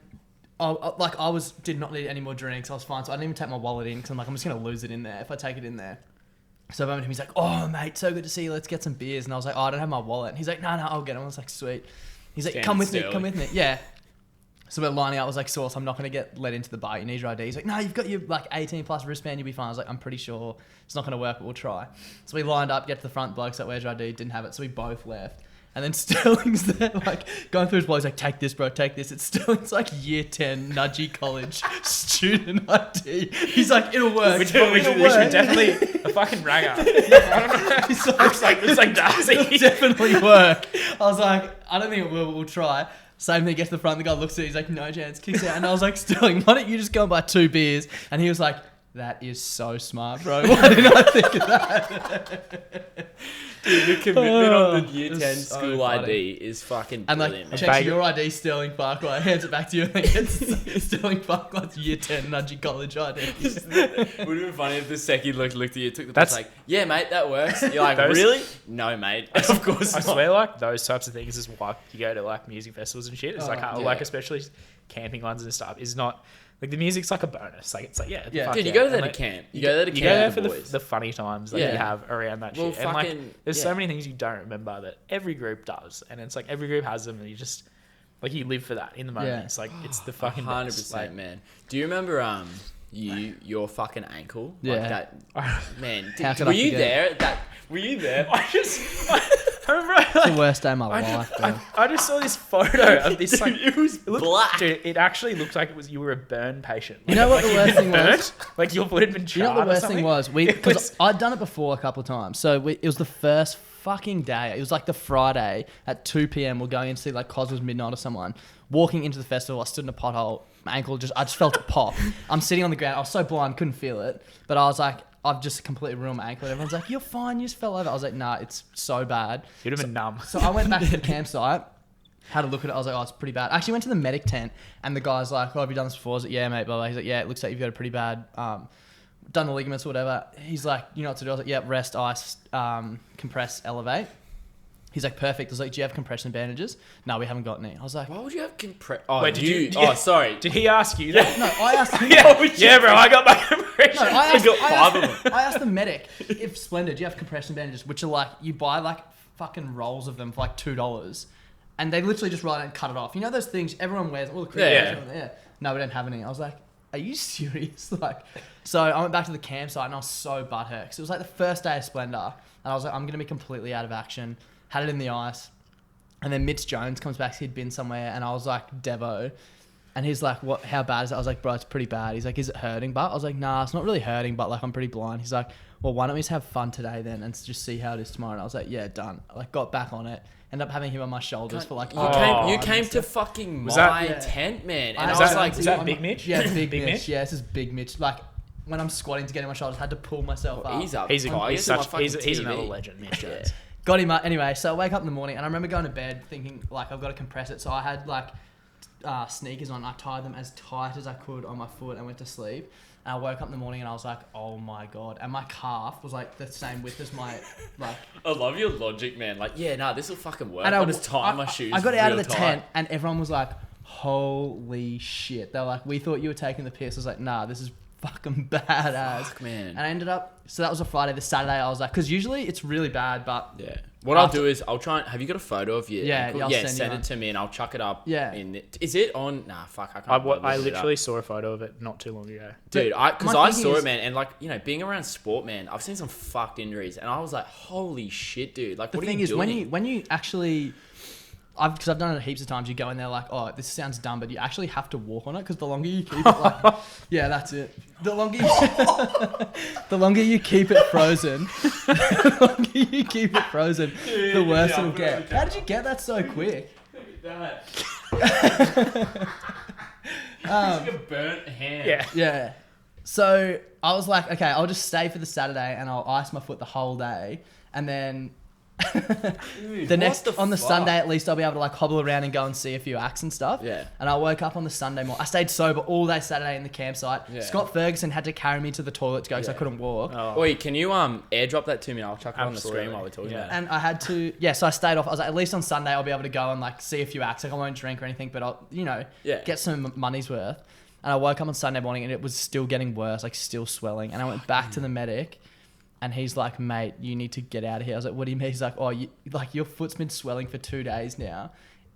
I did not need any more drinks. I was fine, so I didn't even take my wallet in because I'm like, I'm just gonna lose it in there if I take it in there. So I went to him. He's like, "Oh, mate, so good to see you. Let's get some beers." And I was like, "Oh, I don't have my wallet." And he's like, "No, I'll get them." I was like, "Sweet." He's like, Standard "Come with me, Stirling. come with me." Yeah. So we're lining up. I was like, "Source, I'm not gonna get let into the bar. You need your ID." He's like, "No, you've got your like 18 plus wristband. You'll be fine." I was like, "I'm pretty sure it's not gonna work, but we'll try." So we lined up, get to the front. Bloke's like, "Where's your ID?" Didn't have it, so we both left. And then Sterling's there, like, going through his wallet. He's like, "Take this, bro, take this." It's Sterling's, like, year 10 Nudgee College student ID. He's like, "It'll work." Which It'll would work. definitely a fucking ranger. I don't know. He's like, Looks like Darcy. "It'll definitely work." I was like, "I don't think it will, but we'll try." Same thing, gets to the front, the guy looks at it, he's like, "No chance," kicks out. And I was like, "Sterling, why don't you just go and buy 2 beers?" And he was like, "That is so smart, bro. Why didn't I think of that?" Dude, the commitment on the year It's 10 so school funny. ID is fucking And brilliant, like, man. checks your ID, Stirling Farquhar, hands it back to you, and then gets Stirling Farquhar's year 10 Nudgee College ID. Would have been funny if the second looked at you, took the That's- piss like, "Yeah, mate, that works." You're like, Those- "Really?" "No, mate. Of course I not." swear, like those types of things is why you go to like music festivals and shit. It's like, yeah. like especially camping ones and stuff. Is not like the music's like a bonus. Like it's like Yeah. fuck Dude, you go And, there to like, camp. You go there to You camp go there with for the the, boys. the funny times that Yeah. you have around that Well, shit. And like, fucking- there's yeah. so many things you don't remember that every group does, and it's like every group has them, and you just like you live for that in the moment. Yeah. It's like it's the fucking 100%, best. Like, man. Do you remember your fucking ankle? Yeah. Like that, man. How could Were I you forget? there? Were you there? I remember It's like, the worst day of my life, bro. I just saw this photo of this like It was black. Dude, it actually looked like you were a burn patient. You know what the you'd worst been thing was? burnt, like your foot had been charred. You know what the or worst thing something? was? It Because was- I'd done it before a couple of times. So it was the first fucking day. It was like the Friday at 2 p.m. We're going in to see like Cosmos Midnight or someone. Walking into the festival, I stood in a pothole. My ankle I just felt it pop. I'm sitting on the ground. I was so blind, couldn't feel it. But I was like, I've just completely ruined my ankle. And everyone's like, you're fine, you just fell over. I was like, nah, it's so bad. You'd have been numb. So I went back to the campsite, had a look at it. I was like, oh, it's pretty bad. I actually went to the medic tent, and the guy's like, oh, have you done this before? I was like, yeah, mate, blah, blah. He's like, yeah, it looks like you've got a pretty bad, done the ligaments or whatever. He's like, you know what to do? I was like, yeah, rest, ice, compress, elevate. He's like, perfect. I was like, do you have compression bandages? No, we haven't got any. I was like, Why would you have compress? Oh, Wait, sorry. Did he ask you that? no, I asked him. yeah, bro, I got my compression. No, I I asked the medic if Splendid, do you have compression bandages, which are like, you buy like fucking rolls of them for like $2, and they literally just roll it and cut it off. You know those things everyone wears? All the cricket yeah. No, we don't have any. I was like, are you serious? Like, so I went back to the campsite and I was so butthurt because it was like the first day of Splendor, and I was like, I'm gonna be completely out of action. Had it in the ice, and then Mitch Jones comes back. He'd been somewhere, and I was like, Devo. And he's like, what? How bad is it? I was like, bro, it's pretty bad. He's like, is it hurting? But I was like, nah, it's not really hurting, but like I'm pretty blind. He's like, well, why don't we just have fun today then and just see how it is tomorrow? And I was like, yeah, done. I like got back on it. Ended up having him on my shoulders for like. You came to fucking my tent, man. And I was like, is that Big Mitch? Yeah, Big Mitch. Yeah, this is Big Mitch. Like when I'm squatting to get in my shoulders, I had to pull myself up. He's up. He's another legend, Mitch Jones. Got him up. Anyway, so I wake up in the morning and I remember going to bed thinking like I've got to compress it. So I had like sneakers on. I tied them as tight as I could on my foot and went to sleep. And I woke up in the morning and I was like, oh my God. And my calf was like the same width as my like. I love your logic, man. Like, yeah, nah, this will fucking work. I just tie my shoes. I got out of the tent and everyone was like, holy shit. They were like, we thought you were taking the piss. I was like, nah, this is fucking badass. Fuck, man. And I ended up, so that was a Friday. The Saturday I was like, because usually it's really bad, but yeah. What I'll do is I'll try and have you got a photo of you? Yeah, send it to me and I'll chuck it up. Yeah. Is it on? Nah, fuck. I can't. I literally saw a photo of it not too long ago. Dude, because I saw it, man, and like, you know, being around sport, man, I've seen some fucked injuries, and I was like, holy shit, dude. Like, what are you doing? The thing is, when you actually, because I've done it heaps of times, you go in there like, oh, this sounds dumb, but you actually have to walk on it because the longer you keep it, like, yeah, that's it. The longer you keep it frozen, the worse it'll get. How did you get that so quick? It's like a burnt hand. Yeah. So I was like, okay, I'll just stay for the Saturday and I'll ice my foot the whole day, and then. Dude, on the Sunday at least I'll be able to like hobble around and go and see a few acts and stuff. Yeah. And I woke up on the Sunday morning. I stayed sober all day Saturday in the campsite. Yeah. Scott Ferguson had to carry me to the toilet to go because I couldn't walk. Oh. Wait, can you airdrop that to me? I'll chuck it on the screen while we're talking about it. And I had to so I stayed off. I was like, at least on Sunday I'll be able to go and like see a few acts. Like I won't drink or anything, but I'll get some money's worth. And I woke up on Sunday morning and it was still getting worse, like still swelling. And I went back to the medic. And he's like, mate, you need to get out of here. I was like, what do you mean? He's like, oh, your foot's been swelling for 2 days now.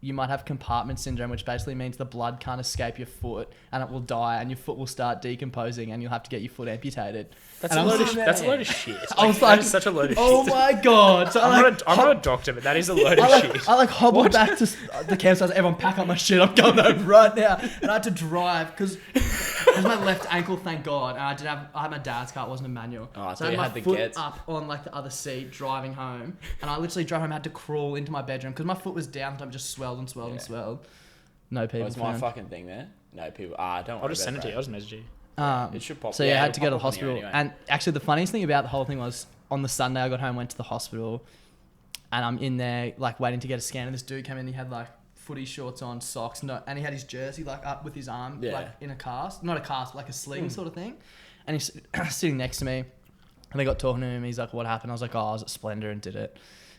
You might have compartment syndrome, which basically means the blood can't escape your foot and it will die and your foot will start decomposing and you'll have to get your foot amputated. That's a load of shit. I was like, such a load of shit. Oh my God. So I'm not a doctor, but that is a load of shit. I hobbled back to the campsite. Everyone pack up my shit. I'm going home right now. And I had to drive because my left ankle, thank God. And I had my dad's car. It wasn't a manual. Oh, so I had my foot up on like the other seat driving home. And I literally drove home. I had to crawl into my bedroom because my foot was down. So I just swelled and swelled. No people. That's my fucking thing, man. No people. Don't. I'll just send it to you. I'll just message you. It should pop. So I had to go to the hospital. Anyway. And actually, the funniest thing about the whole thing was on the Sunday I got home, went to the hospital, and I'm in there like waiting to get a scan. And this dude came in. He had like footy shorts on, socks, and he had his jersey like up with his arm like in a cast, not a cast, like a sling sort of thing. And he's sitting next to me, and I got talking to him. He's like, "What happened?" I was like, "Oh, I was at Splendor and did it."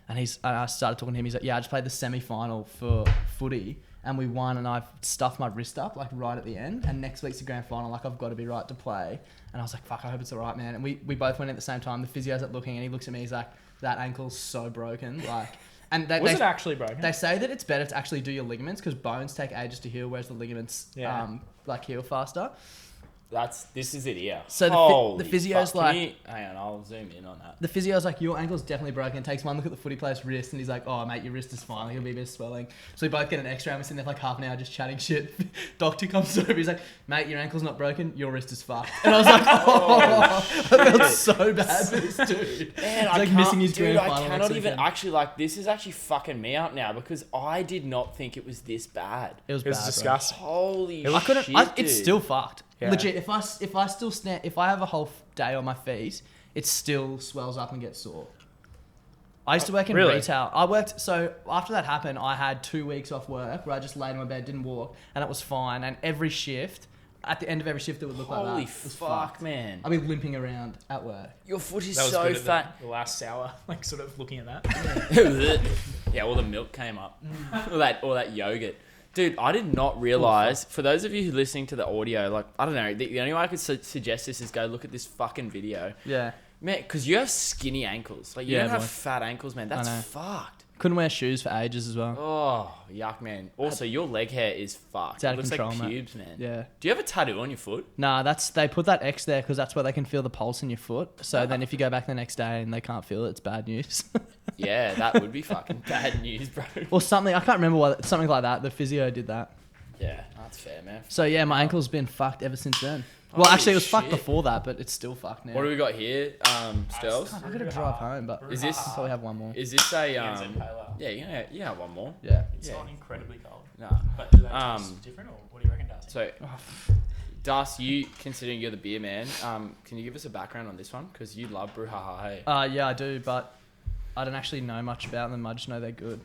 And I started talking to him. He's like, "Yeah, I just played the semi-final for footy." And we won, and I've stuffed my wrist up like right at the end. And next week's the grand final, like I've got to be right to play. And I was like, fuck, I hope it's all right, man. And we both went at the same time. The physio's like looking, and he looks at me. He's like, that ankle's so broken, like. And was it actually broken? They say that it's better to actually do your ligaments because bones take ages to heal, whereas the ligaments like heal faster. This is it here. So the physio's like... Hang on, I'll zoom in on that. The physio's like, your ankle's definitely broken. It takes one look at the footy player's wrist and he's like, oh, mate, your wrist is fine. There'll be a bit of swelling. So we both get an x-ray and we're sitting there for like half an hour just chatting shit. Doctor comes over. He's like, mate, your ankle's not broken. Your wrist is fucked. And I was like, oh, I felt so bad for this dude. Man, he's like missing his grand final. I cannot even actually like, this is actually fucking me up now because I did not think it was this bad. It was bad, disgusting. Holy shit, dude. it's still fucked. Yeah. Legit, if I have a whole day on my feet, it still swells up and gets sore. I used to work in Really? retail. So after that happened, I had 2 weeks off work where I just laid in my bed, didn't walk, and it was fine. And every shift, at the end of every shift, it would look like that. Holy It was fuck, fucked. man. I'd be limping around at work. Your foot is That was so good at fat. the last hour, like sort of looking at that. Yeah, all the milk came up. all that yogurt. Dude, I did not realise, for those of you who are listening to the audio, like, I don't know, the only way I could suggest this is go look at this fucking video. Yeah. Man, because you have skinny ankles. Like, you Yeah, don't have boy. fat ankles, man. That's know. fucked. Couldn't wear shoes for ages as well. Oh, yuck, man. Also, your leg hair is fucked. It's out It of looks control, like mate. pubes, man. Yeah. Do you have a tattoo on your foot? Nah, they put that X there because that's where they can feel the pulse in your foot. So then if you go back the next day and they can't feel it, it's bad news. Yeah, that would be fucking bad news, bro. Or something. I can't remember what. Something like that. The physio did that. Yeah, that's fair, man. So yeah, my ankle's been fucked ever since then. Holy Well, actually, it was fucked shit. before that, but it's still fucked now. What do we got here, Sterls? I gotta drive home, but Is this- I'll probably have one more. Is this a, Gannon Pale Ale. yeah, you have one more. Yeah. It's Yeah. not incredibly cold. Nah. But do they Um, taste different, or what do you reckon, Darcy? So, Das, you, considering you're the beer man, can you give us a background on this one? Because you love Brouhaha, hey? Yeah, I do, but I don't actually know much about them. I just know they're good.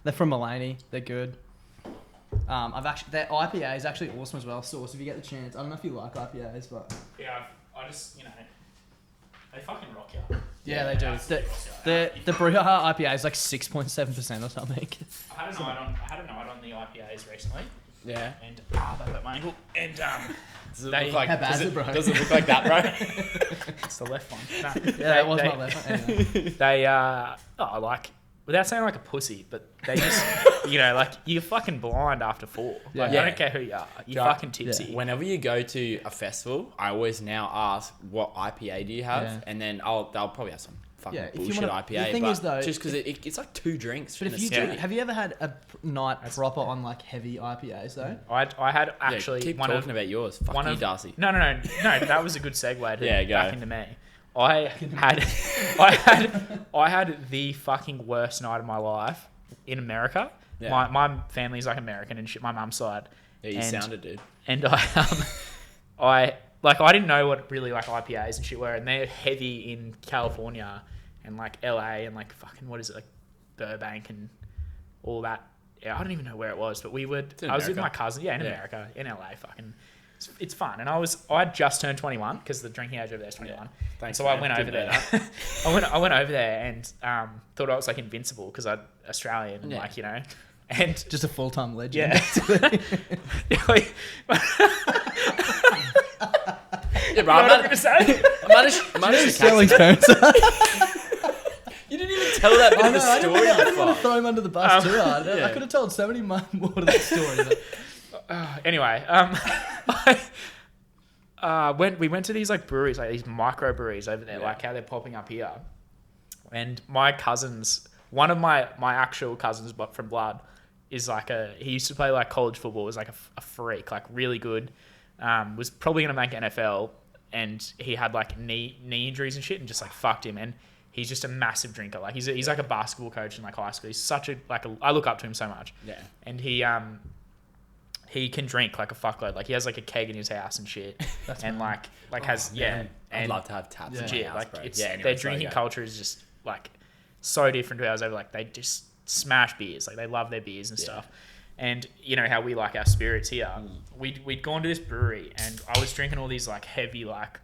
They're from Mulaney. They're good. Their IPA is actually awesome as well. Sauce, if you get the chance. I don't know if you like IPAs, but Yeah, I just, they fucking rock you. yeah, they do. The Brouhaha IPA is like 6.7% or something. I had a night on the IPAs recently, Yeah. and they hurt my ankle. And Does it They- look like, How bad does is it, it, bro? does it look like that, bro? it's the left one. No, Yeah, that was my left. Anyway. They without saying like a pussy, but they just, like you're fucking blind after 4. Like, Yeah. I don't care who you are. You're Yeah. fucking tipsy. Whenever you go to a festival, I always now ask, what IPA do you have? Yeah. And then they'll probably have some fucking Yeah, if you bullshit wanna- IPA. the thing but is, though, just because it's like 2 drinks. But in if a you city. do, have you ever had a night proper on like heavy IPAs though? I had actually keep one talking of about yours. Fuck one you, of Darcy. No. That was a good segue to Yeah, go. back into me. I had the fucking worst night of my life in America. Yeah. My family's like American and shit. My mum's side. Yeah, you And- sounded, dude. And I didn't know what really like IPAs and shit were, and they're heavy in California and like LA and like fucking what is it, like Burbank and all that. Yeah, I don't even know where it was, but I was with America. my cousin. Yeah, in Yeah. America, in LA, fucking. It's fun, and I just turned 21 because the drinking age over there is 21. Thanks, So I man. went over Didn't there. know I went over there and thought I was like invincible because I'm Australian and Yeah. and Just a full-time legend. yeah. Yeah, bro. What am I gonna say? I managed to Sterling catch Farquhar. You didn't even tell that bit I of the know. I story. didn't you want to fuck. throw him under the bus too hard. yeah. I could have told so many more to that story. But Anyway, we went to these like breweries, like these micro breweries over there, Yeah. like how they're popping up here. And my cousins, one of my actual cousins, but from blood, is like he used to play like college football. Was like a freak, like really good. Was probably gonna make NFL, and he had like knee injuries and shit, and just like fucked him. And he's just a massive drinker. Like he's like a basketball coach in like high school. He's such I look up to him so much. Yeah. And he can drink like a fuckload. Like he has like a keg in his house and shit. And like has Man, I'd and love to have taps in my legit, house, like bro. it's Yeah, anyway, their sorry, drinking go. culture is just like so different to ours over. Like they just smash beers. Like they love their beers and stuff. And you know how we like our spirits here. We'd gone to this brewery and I was drinking all these like heavy like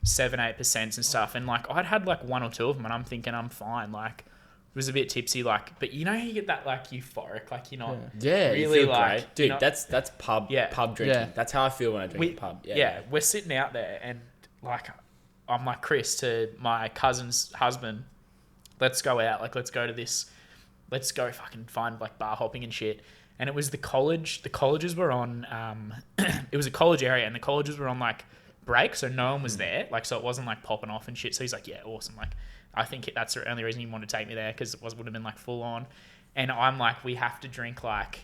7-8% and stuff. And like I'd had like 1 or 2 of them and I'm thinking I'm fine. Like it was a bit tipsy, like, but you know how you get that like euphoric, like you're not Yeah, you really feel like, great. Dude, you know- that's pub drinking. Yeah. That's how I feel when I drink pub. Yeah, we're sitting out there and like I'm like, Chris, to my cousin's husband, let's go out, like let's go fucking find like bar hopping and shit. And it was the colleges were on it was a college area and the colleges were on like break, so no one was there, like so it wasn't like popping off and shit. So he's like, yeah, awesome, like I think that's the only reason you wanted to take me there, because it would have been like full on. And I'm like, we have to drink like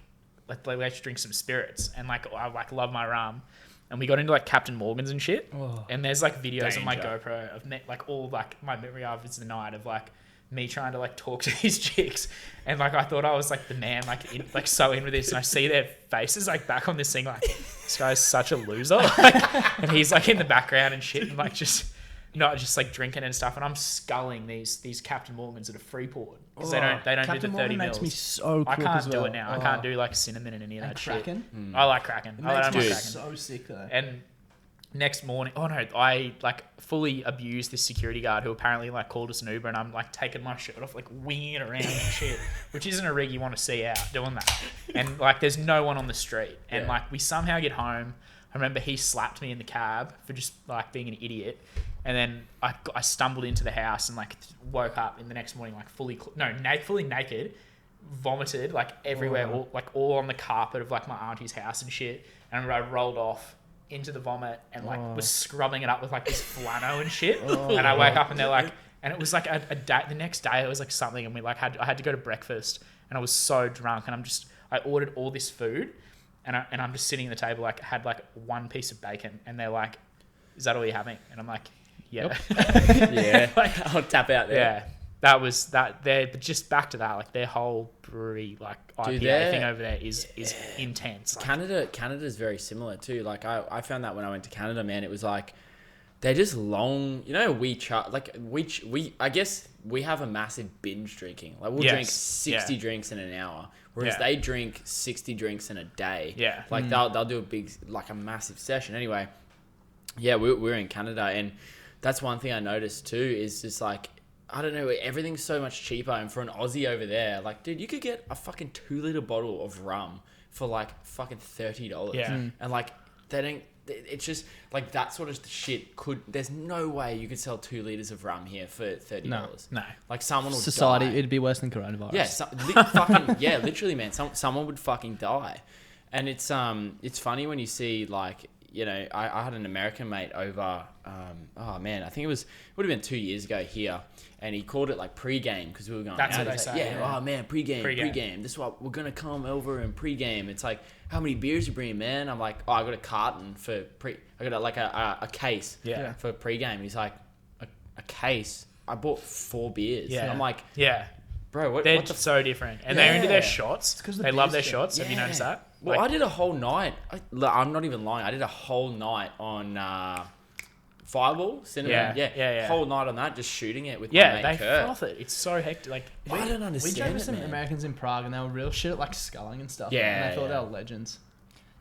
let's drink some spirits. And like I like love my rum. And we got into like Captain Morgan's and shit. Oh. And there's like videos on my Danger. GoPro of me, like all like my memory of is the night of like me trying to like talk to these chicks. And like I thought I was like the man, like so in with this. And I see their faces like back on this thing, like this guy's such a loser. Like, and he's like in the background and shit, and like just just like drinking and stuff, and I'm sculling these Captain Morgans at a Freeport because they don't Captain do the 30 Morgan mils. makes me so I crook can't as do well. it now. I can't do like cinnamon and any of that Kraken? shit. I like Kraken. It I makes like me Kraken. so sick though. And next morning, I like fully abused this security guard who apparently like called us an Uber, and I'm like taking my shirt off, like winging it around and shit, which isn't a rig you want to see out doing that. And like there's no one on the street, and like we somehow get home. I remember he slapped me in the cab for just like being an idiot, and then I stumbled into the house and like woke up in the next morning like fully naked, vomited like everywhere, all on the carpet of like my auntie's house and shit, and I rolled off into the vomit and like was scrubbing it up with like this flannel and shit, and I woke up and they're like, and it was like a day, the next day it was like something, and we like I had to go to breakfast, and I was so drunk, and I ordered all this food. And I'm just sitting at the table, like, had, like, one piece of bacon. And they're like, is that all you're having? And I'm like, yeah. Yeah. Like, I'll tap out there. Yeah. That was that there. But just back to that, like, their whole brewery, like, IPA thing over there is intense. Like, Canada's very similar, too. Like, I found that when I went to Canada, man, it was like, they're just long, you know, I guess we have a massive binge drinking. Like, we'll drink 60 drinks in an hour. Whereas they drink 60 drinks in a day. Yeah. Like they'll do a massive session. Anyway, yeah, we're in Canada, and that's one thing I noticed too is just like, I don't know, everything's so much cheaper. And for an Aussie over there, like, dude, you could get a fucking 2-liter bottle of rum for like fucking $30. Yeah. And like, it's just like that sort of shit there's no way you could sell 2 liters of rum here for $30. No. Like someone would Society, die. it'd be worse than coronavirus. Yeah, literally, man. Someone would fucking die. And it's funny when you see like, you know, I had an American mate over, I think it would have been 2 years ago here, and he called it like pre-game because we were going That's out. what He's they like, say. yeah, oh man, pre-game. This is what we're gonna come over and pre-game. It's like, how many beers you bring, man? I'm like, I got a carton for I got a case for pre-game. He's like, a case? I bought 4 beers. Yeah. I'm like, yeah. Bro, they're so different, and they're into their shots. They love their shots. Yeah. Have you noticed that? Well, I did a whole night. I'm not even lying. I did a whole night on Fireball cinnamon. Yeah. Whole night on that, just shooting it with my mate they Kurt. froth it. It's so hectic. Like, I don't We understand drove with it, some man. Americans in Prague, and they were real shit at like sculling and stuff. Yeah, and I thought yeah. they were legends.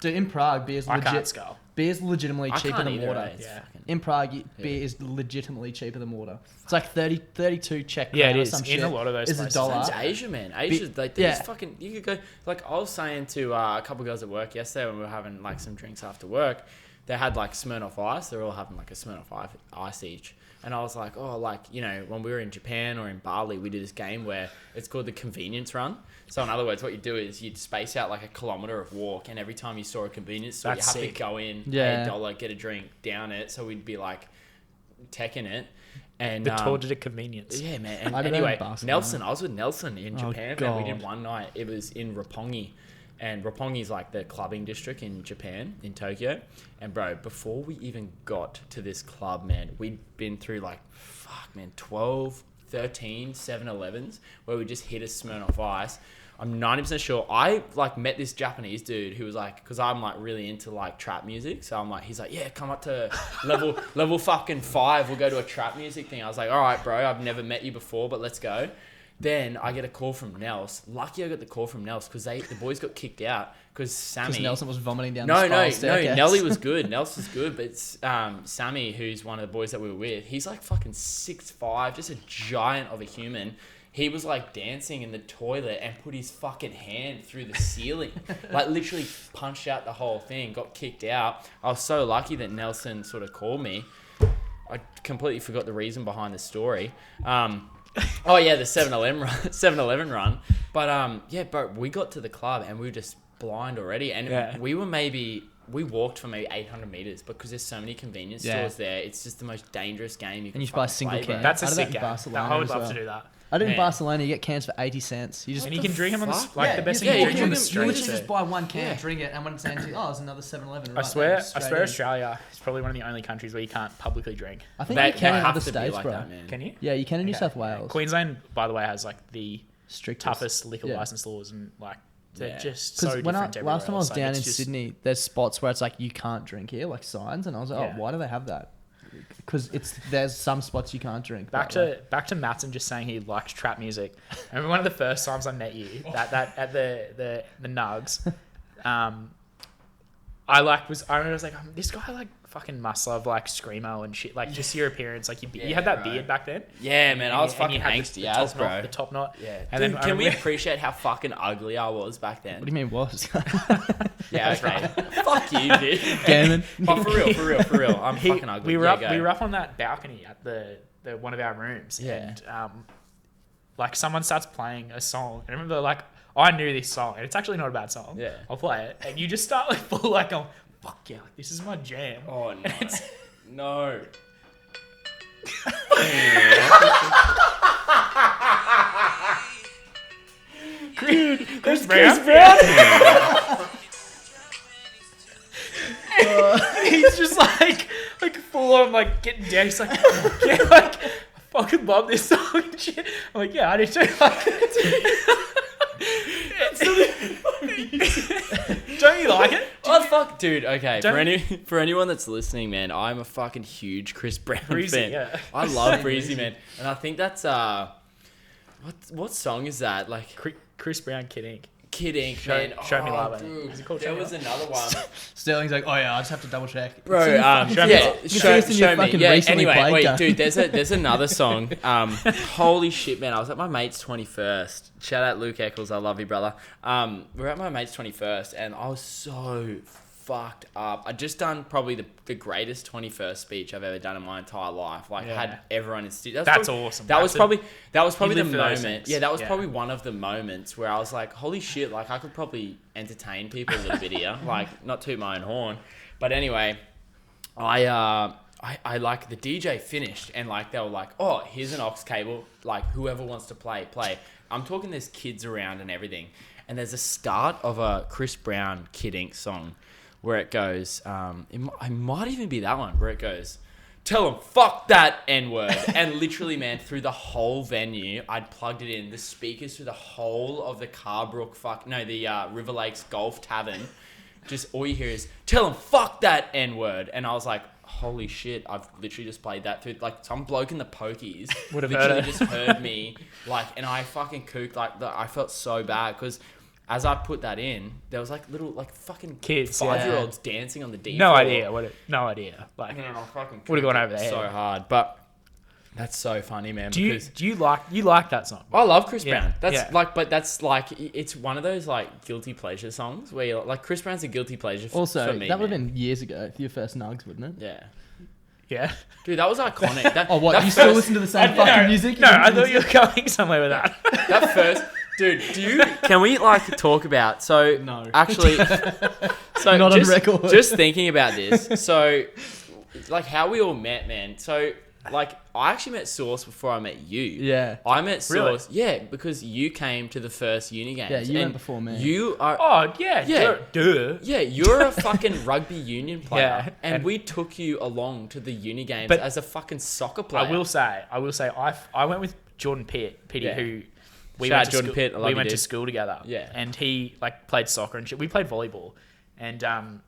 Dude, in Prague, beer's I can't legit. skull. Beer's legitimately I cheaper can't than either, water. eh? It's fucking- In Prague, beer is legitimately cheaper than water. It's like 32 Czech Yeah, it crown or is. some In shit. a lot of those Is places. $1. It's Asia, man. Asia, like, there's yeah. fucking, you could go, like, I was saying to a couple of girls at work yesterday when we were having, like, some drinks after work, they had, like, Smirnoff Ice. They're all having, like, a Smirnoff Ice each. And I was like, oh, like, you know, when we were in Japan or in Bali, we did this game where it's called the convenience run. So, in other words, what you do is you'd space out, like, a kilometre of walk, and every time you saw a convenience store, That's you have sick. to go in, Yeah. pay $1, get a drink, down it. So, we'd be, like, teching it. And The tour to convenience. yeah, man. And I did that anyway, in Barcelona. Nelson, I was with Nelson in Oh, Japan. Man. We God. did one night. It was in Roppongi. And Roppongi is like the clubbing district in Japan, in Tokyo. And bro, before we even got to this club, man, we'd been through like, 12, 13 7-Elevens where we just hit a Smirnoff Ice. I'm 90% sure. I like met this Japanese dude who was like, because I'm like really into like trap music. So I'm like, he's like, yeah, come up to level fucking 5. We'll go to a trap music thing. I was like, all right, bro, I've never met you before, but let's go. Then I get a call from Nels. Lucky I got the call from Nels because the boys got kicked out because Sammy. Because Nelson was vomiting down the No, spiral staircase. Nelly was good. Nels was good, but Sammy, who's one of the boys that we were with, he's like fucking 6'5", just a giant of a human. He was like dancing in the toilet and put his fucking hand through the ceiling, like literally punched out the whole thing. Got kicked out. I was so lucky that Nelson sort of called me. I completely forgot the reason behind the story. Oh yeah, the 7-Eleven run. But yeah, bro, we got to the club and we were just blind already, and we walked for maybe 800 meters because there's so many convenience stores there. It's just the most dangerous game you can. And you should buy fucking single play, can. bro. That's a I did sick that in game. Barcelona I would as love well. to do that. I did in Man. Barcelona. You get cans for 80 cents. You just And you can drink them on the fuck? like Yeah, the best yeah, thing you to drink on the You street. literally just buy one can, Yeah. drink it, and when it's empty, there's another 7-Eleven. I Right swear, there, I straight swear, in. Australia is probably one of the only countries where you can't publicly drink. I think They you can in have other to be states, like bro. that, man. Can you? Yeah, you can in New Okay. South Wales. Queensland, by the way, has like the Strictest. toughest liquor Yeah. license laws, and like they're Yeah. just so Because different everywhere last time I was else. Like, down it's in just- Sydney, there's spots where it's like you can't drink here, like signs, and I was like, Yeah. oh, why do they have that? because there's some spots you can't drink. Back to Matson just saying he liked trap music. I remember one of the first times I met you that at the Nugs. I was like, this guy like fucking must love like screamo and shit. Like just your appearance, like you had that beard back then. Yeah, man, I was fucking and angsty ass, bro. The top knot. Yeah. And Dude, then can we appreciate how fucking ugly I was back then? What do you mean was? Yeah, okay. Fuck you, dude. Gannon. But for real. I'm fucking ugly. We were up on that balcony at the one of our rooms. Yeah. And like someone starts playing a song. I remember like I knew this song and it's actually not a bad song. Yeah. I'll play it. And you just start like full like going, fuck yeah, like, this is my jam. Oh no. No. Chris Brown. He's just like full on like getting down. He's like, yeah, like I fucking love this song and shit. I'm like, yeah, I do too. Don't you like it? Oh fuck, dude. Okay, for anyone that's listening, man, I'm a fucking huge Chris Brown fan. Yeah. I love Breezy, man, and I think that's what song is that? Like Chris Brown, Kid Ink. Show Me Love. Dude, Is it called there Show Me was Love? another one. Sterling's like, oh yeah, I just have to double check. Bro, Show Me Love. show me. Yeah, anyway, played wait, game. dude, there's another song. Holy shit, man. I was at my mate's 21st. Shout out Luke Eccles. I love you, brother. We're at my mate's 21st, and I was so fucked up. I'd just done probably the greatest 21st speech I've ever done in my entire life. Like, had everyone in studio. That's awesome. That was probably the live for those moment. things. Yeah, that was Yeah. probably one of the moments where I was like, holy shit, like, I could probably entertain people a little bit here. Like, not toot my own horn. But anyway, I like the DJ finished and like they were like, oh, here's an aux cable, like whoever wants to play. I'm talking there's kids around and everything, and there's a start of a Chris Brown Kid Ink song where it goes, it might even be that one where it goes, tell them fuck that N-word. And literally, man, through the whole venue, I'd plugged it in the speakers through the whole of the the River Lakes Golf Tavern. Just all you hear is tell them fuck that N-word. And I was like, holy shit, I've literally just played that through, like, some bloke in the pokies Would have literally heard it. just heard me, like, and I fucking cooked, like, I felt so bad because as I put that in, there was like little, like, fucking Kids, 5-year-olds dancing on the D No floor. idea. No idea. Like, No, fucking Would've gone over there. so hard, but that's so funny, man. do because you like that song? I love Chris Yeah, Brown. That's yeah. but that's like, it's one of those like guilty pleasure songs where you're like, Chris Brown's a guilty pleasure Also, for me. that would have man. been years ago, your first Nugs, wouldn't it? Yeah. Yeah. Dude, that was iconic. That, Oh, what? that You still first- listen to the same fucking music? No, I thought you were going somewhere with that. That first, dude. Can we like talk about? So No. actually, so Not on just, record. Just thinking about this, so like how we all met, man. So like I actually met Sauce before I met you. Yeah. I met Really? Sauce, yeah, because you came to the first uni games. Yeah, you and went before me. You are. Oh, yeah. Yeah. Duh. Yeah, you're a fucking rugby union player, Yeah, and and- we took you along to the uni games But as a fucking soccer player. I will say, I went with Jordan Pitty, Yeah. who Shout out Jordan school, Pitt, I love we you, went to dude. school together. Yeah. And he like played soccer and shit. We played volleyball, and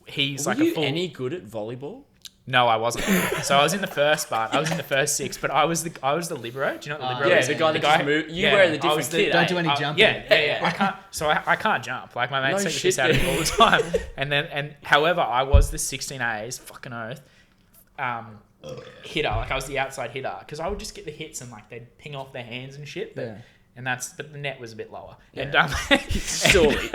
he's Were like you a full. any good at volleyball? No, I wasn't. So I was in the first part. I was in the first six, but I was the libero. Do you know what the libero Yeah, is? the guy that just moved. You were the different kid. Don't eh? do any jumping. Yeah. I can't jump. Like my mates No take the shit, piss out of me dude. all the time. And however, I was the 16A's fucking oath. Hitter. Like I was the outside hitter because I would just get the hits and like they'd ping off their hands and shit. But, Yeah. but the net was a bit lower. Yeah. And Surely.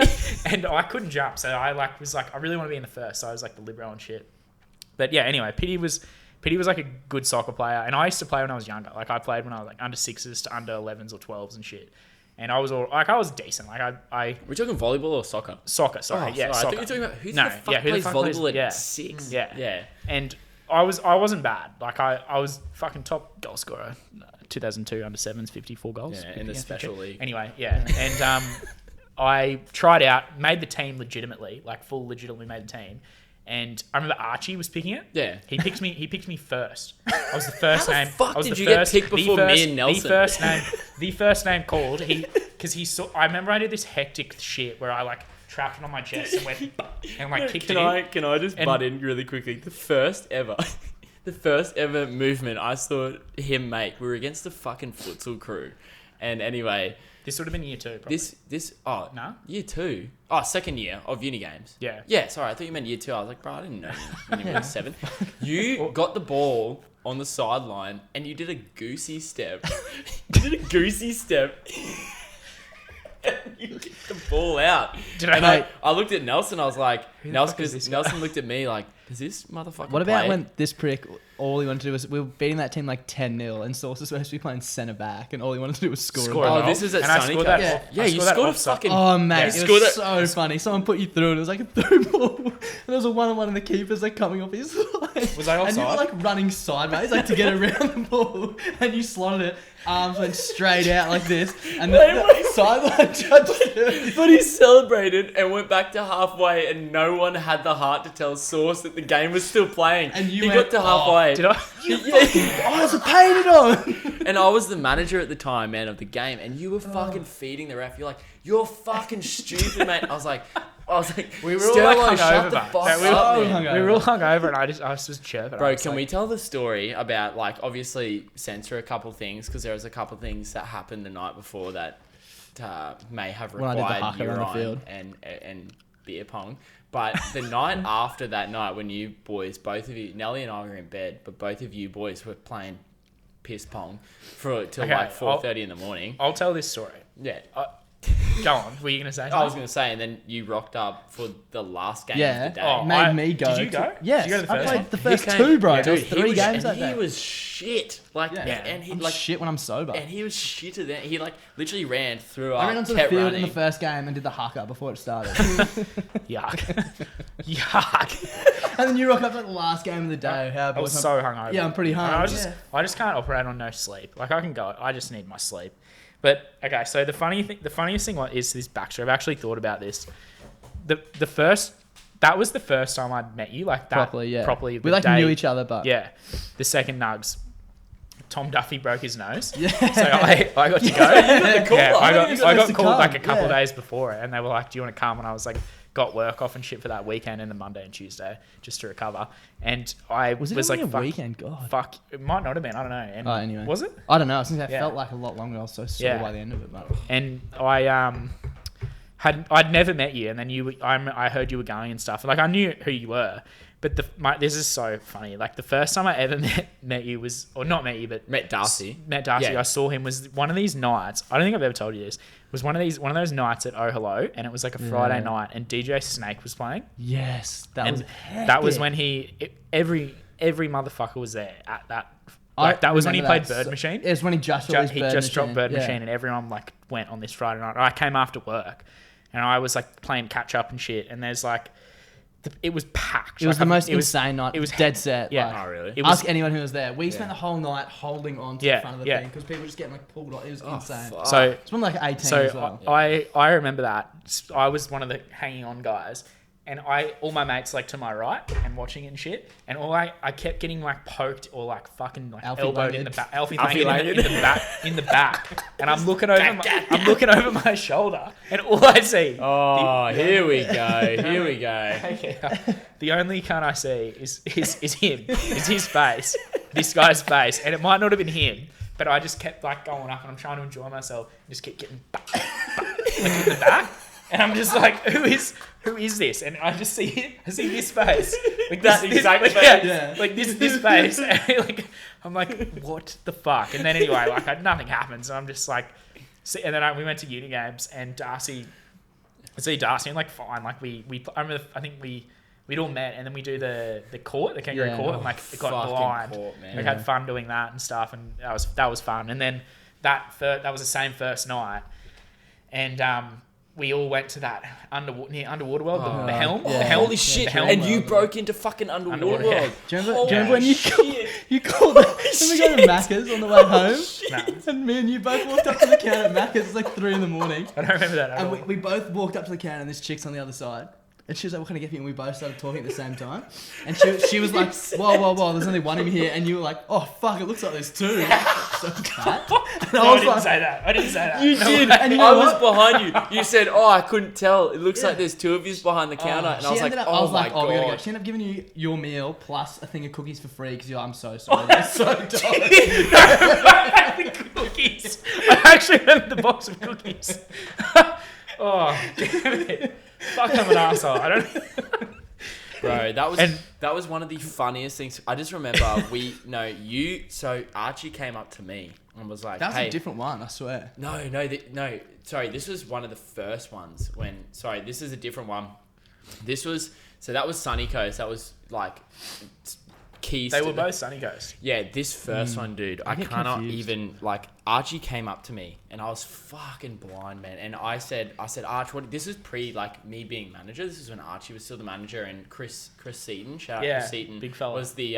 and I couldn't jump, so I was like I really want to be in the first. So I was like the libero and shit. But yeah, anyway, Pitty was like a good soccer player, and I used to play when I was younger. Like I played when I was like under 6s to under 11s or 12s and shit. And I was decent. Like I We're talking volleyball or soccer? soccer. Sorry, Sorry. yeah, I soccer. thought you were talking about who No, the fuck yeah, who the plays fuck volleyball plays- at yeah. 6? Yeah. Yeah. And I wasn't bad. Like I was fucking top goal scorer, 2002 under 7s, 54 goals. Yeah, in the special league. Anyway, yeah, and I tried out, made the team legitimately, legitimately made the team. And I remember Archie was picking it. Yeah. He picked me first. I was the first name. fuck I was did the you get first- picked the before first- me and Nelson? The first name called. Because he saw. I remember I did this hectic shit where I like trapped it on my chest and went and like kicked it in. Can I just And- butt in really quickly? The first ever the first ever movement I saw him make. We were against the fucking futsal crew. And anyway... This would have been year 2, probably. No? Year 2. Oh, second year of uni games. Yeah. Yeah, sorry, I thought you meant year 2. I was like, bro, I didn't know you were 7. You got the ball on the sideline and you did a goosey step. And you kicked the ball out. I looked at Nelson, I was like, Nelson looked at me like, does this motherfucker What about play? when this prick, all he wanted to do was, we were beating that team like 10-0 and Sauce was supposed to be playing centre back and all he wanted to do was score. Oh, this is at and I Sunny scored Cup. that. Yeah, you scored a fucking... Oh, mate, Yeah, it was so funny. Someone put you through and it was like a through ball. And there was a 1-on-1 and the keeper's like coming off his line. Was I offside? And you were like running sideways like to get around the ball and you slotted it. Arms went straight out like this. And the sideline judge... But he celebrated and went back to halfway and no one had the heart to tell Sauce that the game was still playing. And you he went, got to halfway. Did I? I was painted on. And I was the manager at the time, man, of the game, and you were fucking feeding the ref. You're like, you're fucking stupid, mate. I was like, we were all like shut the hungover. fuck We up, man. were all hungover, and I was just chirping. Bro, can we tell the story about, like, obviously censor a couple things because there was a couple things that happened the night before that may have When I did the required haka around the field. and beer pong. But the night after that night, when you boys, both of you, Nelly and I were in bed, but both of you boys were playing piss pong till like 4:30 in the morning. I'll tell this story. Yeah. Go on. Were you going to say something? I was going to say, and then you rocked up for the last game of the day. Oh, Made me go. Did you go? Yes, Did you go to the I first played one? the first He 2, bro. Yeah, There was dude, 3 games that and day. he was shit. Like, and he I'm like shit when I'm sober. and he was shitter than he like literally ran through. I ran onto the kept field running. in the first game and did the haka before it started. Yuck. Yuck. And then you rock up at the last game of the day. How I was so hungover. Yeah, I'm pretty And hungover. I just can't operate on no sleep. Like I can go. I just need my sleep. But okay, so the funniest thing is this backstory. I've actually thought about this. That was the first time I'd met you like that properly. We like knew each other, but yeah. The second nugs, Tom Duffy broke his nose. Yeah. So I got to go. I got called like a couple days before it, and they were like, "Do you want to come?" And I was like, got work off and shit for that weekend and the Monday and Tuesday just to recover. And I was like, a fuck, weekend? God. fuck, it might not have been. I don't know. And Anyway. was it? I don't know. I think it Yeah. felt like a lot longer. I was so sore by the end of it. But And I'd never met you, and then I heard you were going and stuff. Like I knew who you were, but this is so funny. Like the first time I ever met you was, or not met you, but Met Darcy. I saw him was one of these nights. I don't think I've ever told you this. It was one of those nights at Oh Hello, and it was like a Friday night, and DJ Snake was playing. yes, That was when every motherfucker was there at that. Like that was when he played Bird Machine. It was when he just dropped Bird Machine, and everyone like went on this Friday night. I came after work, and I was like playing catch up and shit. And there's like, it was packed. It was the most insane night. It was dead set. Yeah. Like, Oh, really? Ask anyone who was there. We spent the whole night holding on to the front of the Yeah. thing because people were just getting like pulled off. It was insane. fuck. So It's when like 18 as well. I remember that. I was one of the hanging on guys, and all my mates like to my right and watching it and shit, and I kept getting like poked or like fucking like Alfie elbowed Langed. in the back, Alfie Alfie Langed in the back, and I'm looking over my shoulder, and all I see. Oh, here we go. The only cunt I see is him. Is his face. This guy's face. And it might not have been him, but I just kept like going up and I'm trying to enjoy myself. And just kept getting like in the back. And I'm just like, who is this? And I just see this face. Like That exact face. Yeah. Like this face. And like I'm like, what the fuck? And then anyway, like nothing happens. And I'm just like, and then we went to uni games and Darcy and like fine. Like I remember I think we'd all met, and then we do the court, the kangaroo court, and like it got fucking blind. court, man. We had fun doing that and stuff, and that was fun. And then that was the same first night, and we all went to that Underwater World, the Helm. yeah. The Helm. Holy shit! The Helm And you World. broke into fucking Underwater Underwater, World. yeah. Do you remember when you called when we go to Macca's on the way home? Nah, And me and you both walked up to the counter at Macca's. It's like 3 a.m. I don't remember that at all. And we both walked up to the counter and this chick's on the other side. And she was like, what can I get for you? And we both started talking at the same time. And she was like, whoa, there's only one in here. And you were like, oh, fuck, it looks like there's two. So cat. I didn't say that. I didn't say that. You did. And you I know was what? behind you. You said, oh, I couldn't tell. It looks like there's two of you behind the counter. And I was like, oh my God. We gotta go. She ended up giving you your meal plus a thing of cookies for free because you're like, I'm so sorry. That's so dumb. The cookies. I actually remember the box of cookies. Oh, damn it. Fuck, I'm an arsehole. I don't... Bro, that was one of the funniest things. I just remember so Archie came up to me and was like, That was hey, a different one, I swear. No, sorry, this was one of the first ones this is a different one. That was Sunny Coast. That was like keys. They were both Sunny Coast. Yeah, this first one, dude, I get cannot confused. even, like, Archie came up to me and I was fucking blind, man. And I said, Arch, this is pre, like, me being manager. This is when Archie was still the manager and Chris Seaton, shout out Chris Seaton, big fella, was the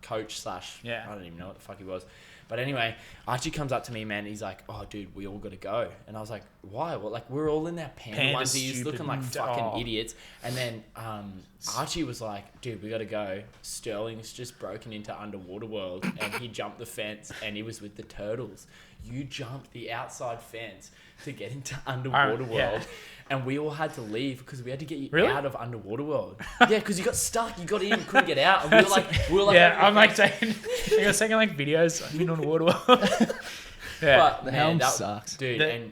coach / I don't even know what the fuck he was. But anyway, Archie comes up to me, man. He's like, "Oh, dude, we all got to go." And I was like, "Why?" Well, like, we're all in our panda onesies, looking like fucking idiots. And then Archie was like, "Dude, we got to go. Sterling's just broken into Underwater World, and he jumped the fence, and he was with the turtles. You jumped the outside fence to get into Underwater World." And we all had to leave because we had to get you out of Underwater World. Yeah, because you got stuck. You got in, couldn't get out. And we were like, yeah, I'm like saying, I was saying like videos. I've been on water world. But The man, helm that sucks. dude. And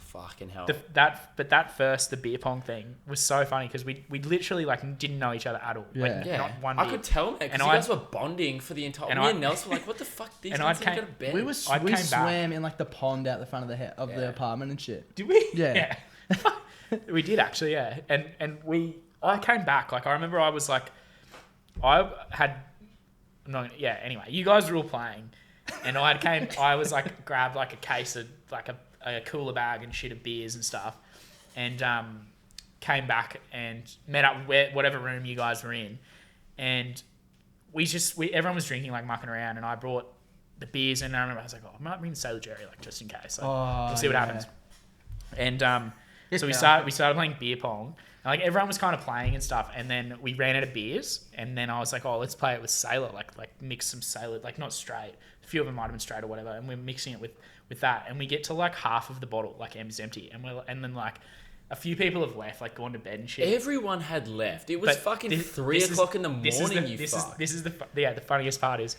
fucking hell. The beer pong thing was so funny because we literally like didn't know each other at all. Yeah. Like, not one I bit. could tell, man, because you guys were bonding for the entire. Me and Nelson were like, "What the fuck? These guys didn't go to bed." We swam in like the pond out the front of the apartment and shit. Did we? Yeah. We did actually, yeah. And I came back. Like I remember I was like, anyway, you guys were all playing and I was like, grabbed like a case of like a cooler bag and shit of beers and stuff and came back and met up whatever room you guys were in and everyone was drinking like mucking around and I brought the beers and I remember I was like, oh, I might bring Sailor Jerry like just in case. Like, we'll see what happens. And so we started playing beer pong. And like everyone was kind of playing and stuff, and then we ran out of beers, and then I was like, "Oh, let's play it with Sailor, like mix some Sailor, like not straight. A few of them might have been straight or whatever." And we're mixing it with that, and we get to like half of the bottle, like is empty, and then like a few people have left, like gone to bed and shit. Everyone had left. It was fucking 3 o'clock in the morning. The funniest part is,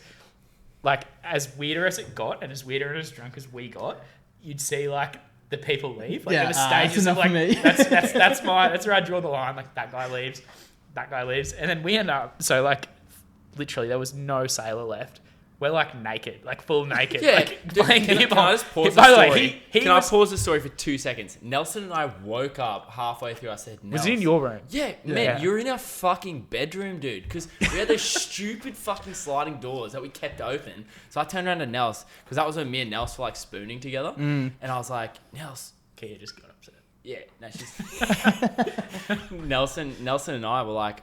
like as weirder as it got, and as weirder and as drunk as we got, you'd see like the people leave. Like there were stages of like that's where I draw the line. Like that guy leaves, and then we end up like literally there was no Sailor left. We're like naked, like full naked. Yeah, like, playing beer pong. Can I just pause the story? I pause the story for 2 seconds? Nelson and I woke up halfway through. I said, "Was it in your room?" Yeah, man, you're in our fucking bedroom, dude. Because we had those stupid fucking sliding doors that we kept open. So I turned around to Nels because that was when me and Nels were like spooning together, and I was like, "Nels, Kia just got upset." Yeah, no, she's Nelson and I were like,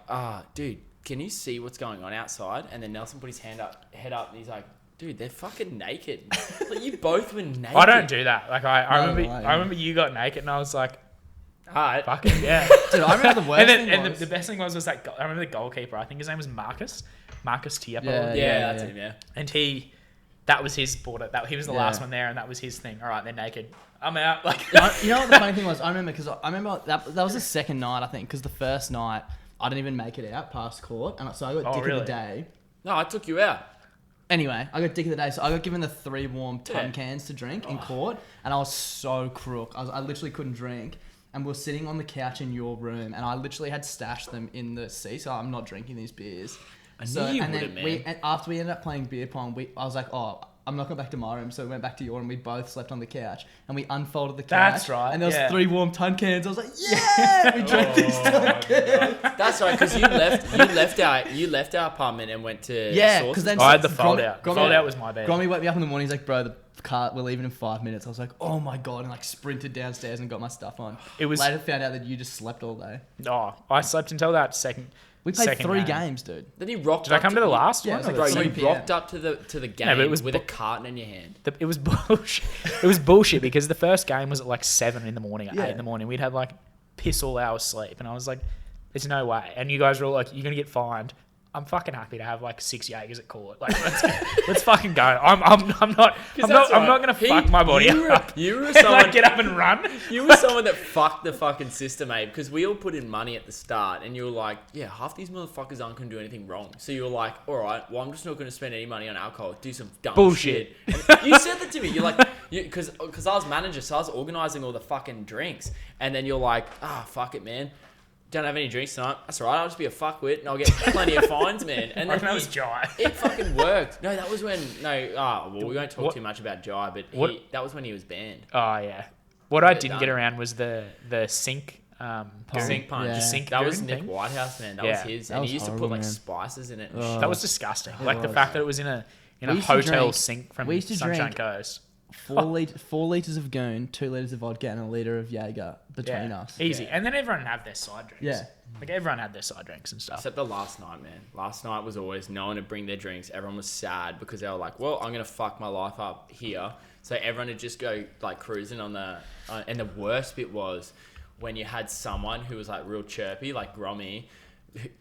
dude, can you see what's going on outside? And then Nelson put his head up, and he's like, dude, they're fucking naked. Like, you both were naked. I don't do that. Like, I remember you got naked, and I was like, alright, fucking yeah. Dude, I remember the worst thing the best thing was that I remember the goalkeeper. I think his name was Marcus Tiepo. Yeah, that's him. Yeah, and that was his border. He was the last one there, and that was his thing. All right, they're naked. I'm out. Like, you know what the funny thing was? I remember that was the second night, I think, because the first night I didn't even make it out past court, and so I got dick of the day. No, I took you out. Anyway, I got dick of the day, so I got given the 3 warm ton cans to drink in court, and I was so crook. I literally couldn't drink, and we were sitting on the couch in your room, and I literally had stashed them in the seat, so I'm not drinking these beers. After we ended up playing beer pong, I was like, oh, I'm not going back to my room, so we went back to your room. We both slept on the couch, and we unfolded the couch. That's right. And there was 3 warm ton cans. I was like, yeah, we drank these ton cans. That's right, because you left our apartment and went to because then I had the fold out. The fold out was my bed. Grommy woke me up in the morning. He's like, bro, the car, we're leaving in 5 minutes. I was like, oh my god, and like sprinted downstairs and got my stuff on. Later found out that you just slept all day. Oh, I slept until that second. We played 3 games, dude. Then he rocked. Did I come to the last one? Yeah, bro, you rocked up to the game with a carton in your hand. It was bullshit. It was bullshit because the first game was at like 7 in the morning, at 8 in the morning. We'd had like piss all hours sleep. And I was like, there's no way. And you guys were all like, you're going to get fined. I'm fucking happy to have like 6 Jaegers at court. Like, let's fucking go. I'm not gonna fuck my body up. You were And, someone like, get up and run. You were someone that fucked the fucking system, mate. Because we all put in money at the start, and you were like, yeah, half these motherfuckers aren't gonna do anything wrong. So you were like, all right, well, I'm just not gonna spend any money on alcohol. Do some dumb Bullshit. shit. And you said that to me. You're like, because I was manager, so I was organizing all the fucking drinks, and then you're like, fuck it, man. Don't have any drinks tonight. That's all right. I'll just be a fuckwit and I'll get plenty of fines, man. And then that was Jai. It fucking worked. No, that was when. We won't talk too much about Jai, but that was when he was banned. Oh yeah. What I didn't get around was the sink. Sink punch. Yeah. The sink. That was thing. Nick Whitehouse, man. That was his, That and was he used to horrible, put like man. spices in it. That was disgusting. It Like the was. fact that it was in a We used to hotel drink- sink from we used to Sunshine drink Coast. 4 litres of goon, 2 litres of vodka, and a litre of Jaeger between us. Easy. Yeah. And then everyone had their side drinks. Yeah. Like everyone had their side drinks and stuff. Except the last night, man. Last night was always no one to bring their drinks. Everyone was sad because they were like, well, I'm going to fuck my life up here. So everyone would just go like cruising on the... and the worst bit was when you had someone who was like real chirpy, like Grommy,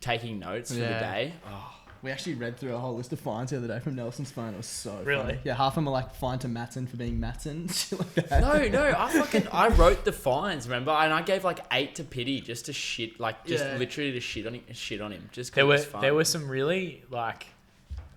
taking notes for the day. Oh. We actually read through a whole list of fines the other day from Nelson's phone. It was so Really? funny. Yeah, half of them are like fined to Matson for being Matson. Shit like that. No, I wrote the fines, remember? And I gave like 8 to Pity just to shit, like just Yeah. literally to shit on him. Just 'cause There it were was fun. there were some really like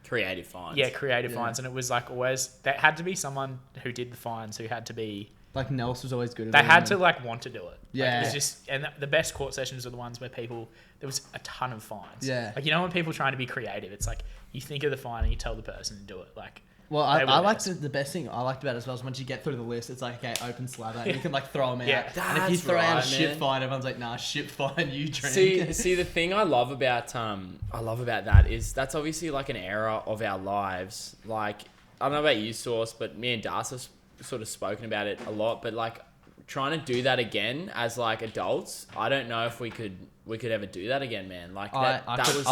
creative fines. creative Yeah. fines, and it was like always that had to be someone who did the fines who had to be. Like Nels was always good at They it. had to like want to do it. Like, Yeah. it was just, and the best court sessions are the ones where there was a ton of fines. Yeah. Like, you know, when people trying to be creative, it's like you think of the fine and you tell the person to do it. Like, Well, they I were liked best. the best thing I liked about it as well is once you get through the list, it's like, okay, open slather. And you can like throw them out. Yeah. And if you That's throw out a right, shit man. fine, everyone's like, nah, shit fine, you drink. See, the thing I love about that is that's obviously like an era of our lives. Like, I don't know about you, Source, but me and Das have sort of spoken about it a lot. But like, trying to do that again as like adults, I don't know if we could ever do that again, man. Like I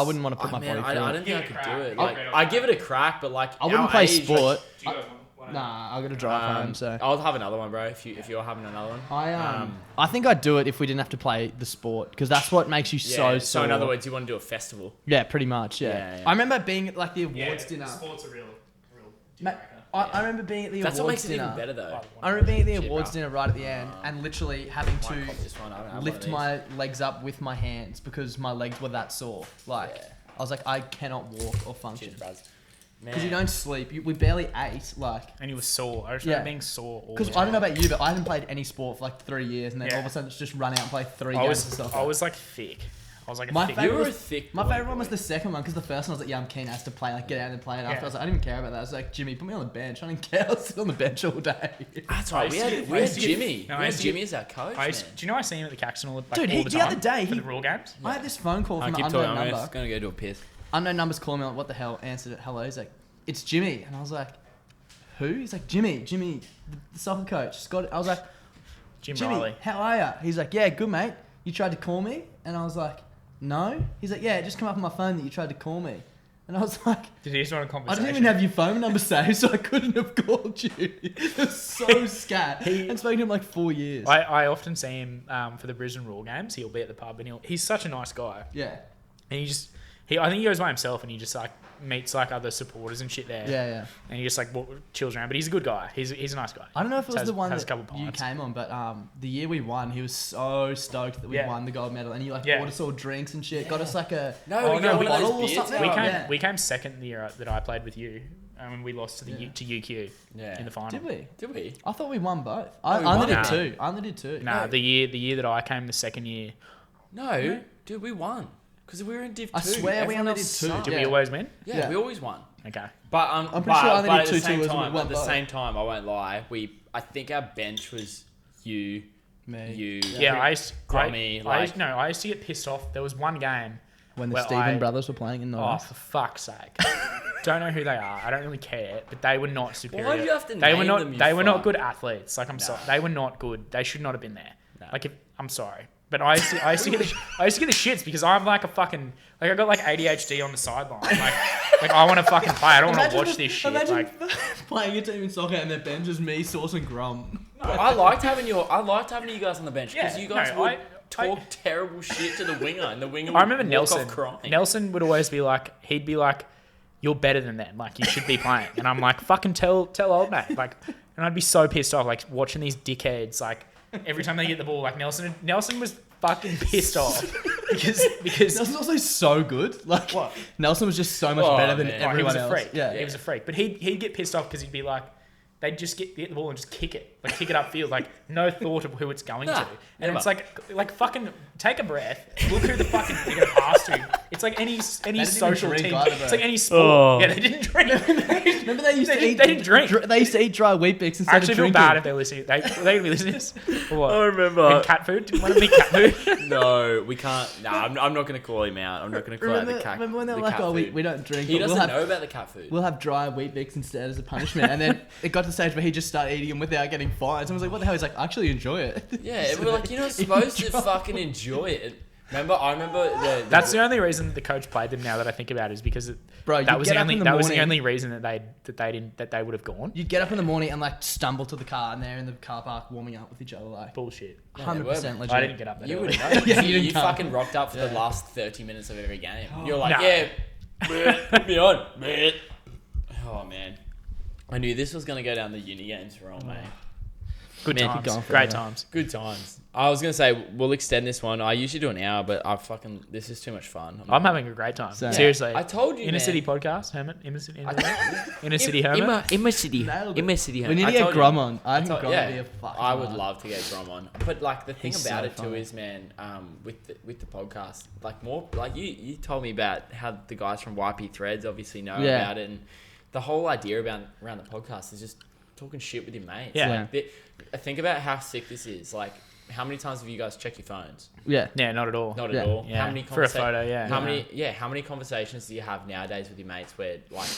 wouldn't want to put my body through I it. don't think I could do it. I'll Like, give it a I crack. give it a crack, but like I wouldn't our play age, sport. do you guys want Nah, I got to drive home, so. I'll have another one, bro. If you're having another one. I think I'd do it if we didn't have to play the sport because that's what makes you so So in sore. other words, you want to do a festival? Yeah, pretty much. Yeah. Yeah, yeah. I remember being at like the awards dinner. Sports are real Ma- I remember being at the That's what awards makes it dinner. even better, though. I remember being at the Shit, awards bro. dinner right at the end and literally having Might to cop this one. I don't have one lift of my legs up with my hands because my legs were that sore. Like, Yeah. I was like, I cannot walk or function. these. Cheers, Braz. Because you Man. don't sleep. We barely ate. Like, And you were sore. I just Yeah. remember being sore all the because time. I don't know about you, but I haven't played any sport for like 3 years, and then Yeah. all of a sudden it's just run out and play 3 I games of was, soccer. I was like thick. I was like a My thick. favourite You were a was- thick My boy, favourite one was boy. the second one because the first one I was like, yeah, I'm keen as to play, like get out and play it after. Yeah. I was like, I didn't even care about that. I was like, Jimmy, put me on the bench. I didn't care. I'll sit on the bench all day. That's right. We had I used to get- Jimmy. no, I We had used to get- Jimmy as our coach. I used, man. do you know I see him at the Caxton like, Dude, all he- the the time other day, for he- the rule games? I had this phone call I from an keep unknown talking. I'm number. just gonna go do a piss. Unknown numbers calling me like, what the hell? Answered it. Hello. He's like, it's Jimmy. And I was like, who? He's like, Jimmy, the soccer coach. Scott. I was like, Jim Jimmy, Riley. how are you? He's like, yeah, good, mate. You tried to call me? And I was like, no. He's like, yeah, it just come up on my phone that you tried to call me. And I was like, Did he just want a I conversation? didn't even have your phone number saved, so I couldn't have called you. It was so scat. I haven't spoken to him like 4 years. I often see him for the Brisbane rule games. He'll be at the pub and he's such a nice guy. yeah. And I think he goes by himself and he just like meets like other supporters and shit there. Yeah, yeah. And he just like chills around. But he's a good guy. He's a nice guy. I don't know if it was Has- the one has a that couple you pints. came on, but the year we won, he was so stoked that we Yeah. won the gold medal, and he like Yeah. bought us all drinks and shit. Got us like a No, we got one of bottle those or beers. something. We Oh, came yeah. we came second the year that I played with you, and we lost to the Yeah. to UQ Yeah. in the final. Did we? Did we? I thought we won both. we I only won did it. two. I only did two. Nah, No. the year that I came the second year. No, dude, we won because we were in Div 2. I swear we Everyone only else did two. sucked. Did we Yeah. always win? Yeah, Yeah. we always won. Okay. But I'm pretty sure I only but did at the 2-2 same was when we time, won at the both. same time, I won't lie. I think our bench was you, Me. you. Yeah, I used Grommy, I like- used, no, I used to get pissed off. There was one game. When the Well, Stephen I- brothers were playing in Oh, North. for fuck's sake! Don't know who they are. I don't really care. But they were not superior. Why do you have to They were name not. them, you They were not fuck? good athletes. Like I'm sorry, they were not good. They should not have been there. No. Like I'm sorry, but I used to get the shits because I'm like a fucking like I got like ADHD on the sideline. Like I want to fucking play. I don't want to watch this shit. Imagine Like playing a team in soccer and their bench is me, Sauce, and Grum. I liked having you guys on the bench because Yeah, you guys no, would I- talk terrible shit to the winger, and the winger would I remember walk Nelson. off crying. Nelson would always be like, he'd be like, "You're better than them. Like, you should be playing." And I'm like, "Fucking tell old mate." Like, and I'd be so pissed off, like watching these dickheads. Like every time they get the ball, like Nelson was fucking pissed off because Nelson's also so good. Like What? Nelson was just so much better than man. he everyone was a else. freak. Yeah. He was a freak. But he'd get pissed off because he'd be like, they'd just get the ball and just kick it upfield, like no thought of who it's going to. And never. it's like fucking take a breath, look who the fucking they're gonna pass to. It's like any even social drink team. either, It's bro. like any sport. Oh. Yeah, they didn't drink. Remember they used to eat. They didn't drink. They used to eat dry wheat bix instead I actually of feel drinking. bad if they're listening. They gonna be listening to this. Or what? I remember. And cat food. Didn't want to be cat food. No, we can't. No, I'm not going to call him out. I'm not going to call out the cat. Remember when they were the like, cat "Oh, food. we don't drink." He but doesn't we'll have, know about the cat food. We'll have dry wheat bix instead as a punishment, and then it got to the stage where he just started eating them without getting fined. Someone was like, "What the hell?" He's like, "I actually enjoy it." Yeah, and we were like, you're not supposed to fucking enjoy it. I remember That's the only reason the coach played them. Now that I think about it, is because Bro, that you was get the up only in the that was the morning- only reason that they would have gone. You'd get up in the morning and like stumble to the car, and they're in the car park warming up with each other, like Bullshit. 100% legit. I didn't get up that You early. would know. Yeah, you you come. fucking rocked up for the last 30 minutes of every game. You're like, Nah. yeah, put me on. Oh, man. I knew this was going to go down the uni games wrong, mate. Good Man, times. keep going for Great it, times. Good times. I was going to say, we'll extend this one. I usually do an hour, but this is too much fun. I'm having a great time. Same. Seriously. I told you, Inner man. City podcast, Hermit. Inner City Hermit. In my city. Nailed it. In my city. We need I to get told Grom you. on. I think told- Grom yeah. would be a fucking I would laugh. love to get Grom on, but like the thing He's about so it too funny. is, man, with the podcast, like more like you told me about how the guys from YP Threads obviously know Yeah. about it, and the whole idea around the podcast is just talking shit with your mates. Yeah. Like, think about how sick this is. Like, how many times have you guys checked your phones? Yeah. Yeah, not at all. Not Yeah. at all. Yeah. How many For a photo, yeah. How many conversations do you have nowadays with your mates where like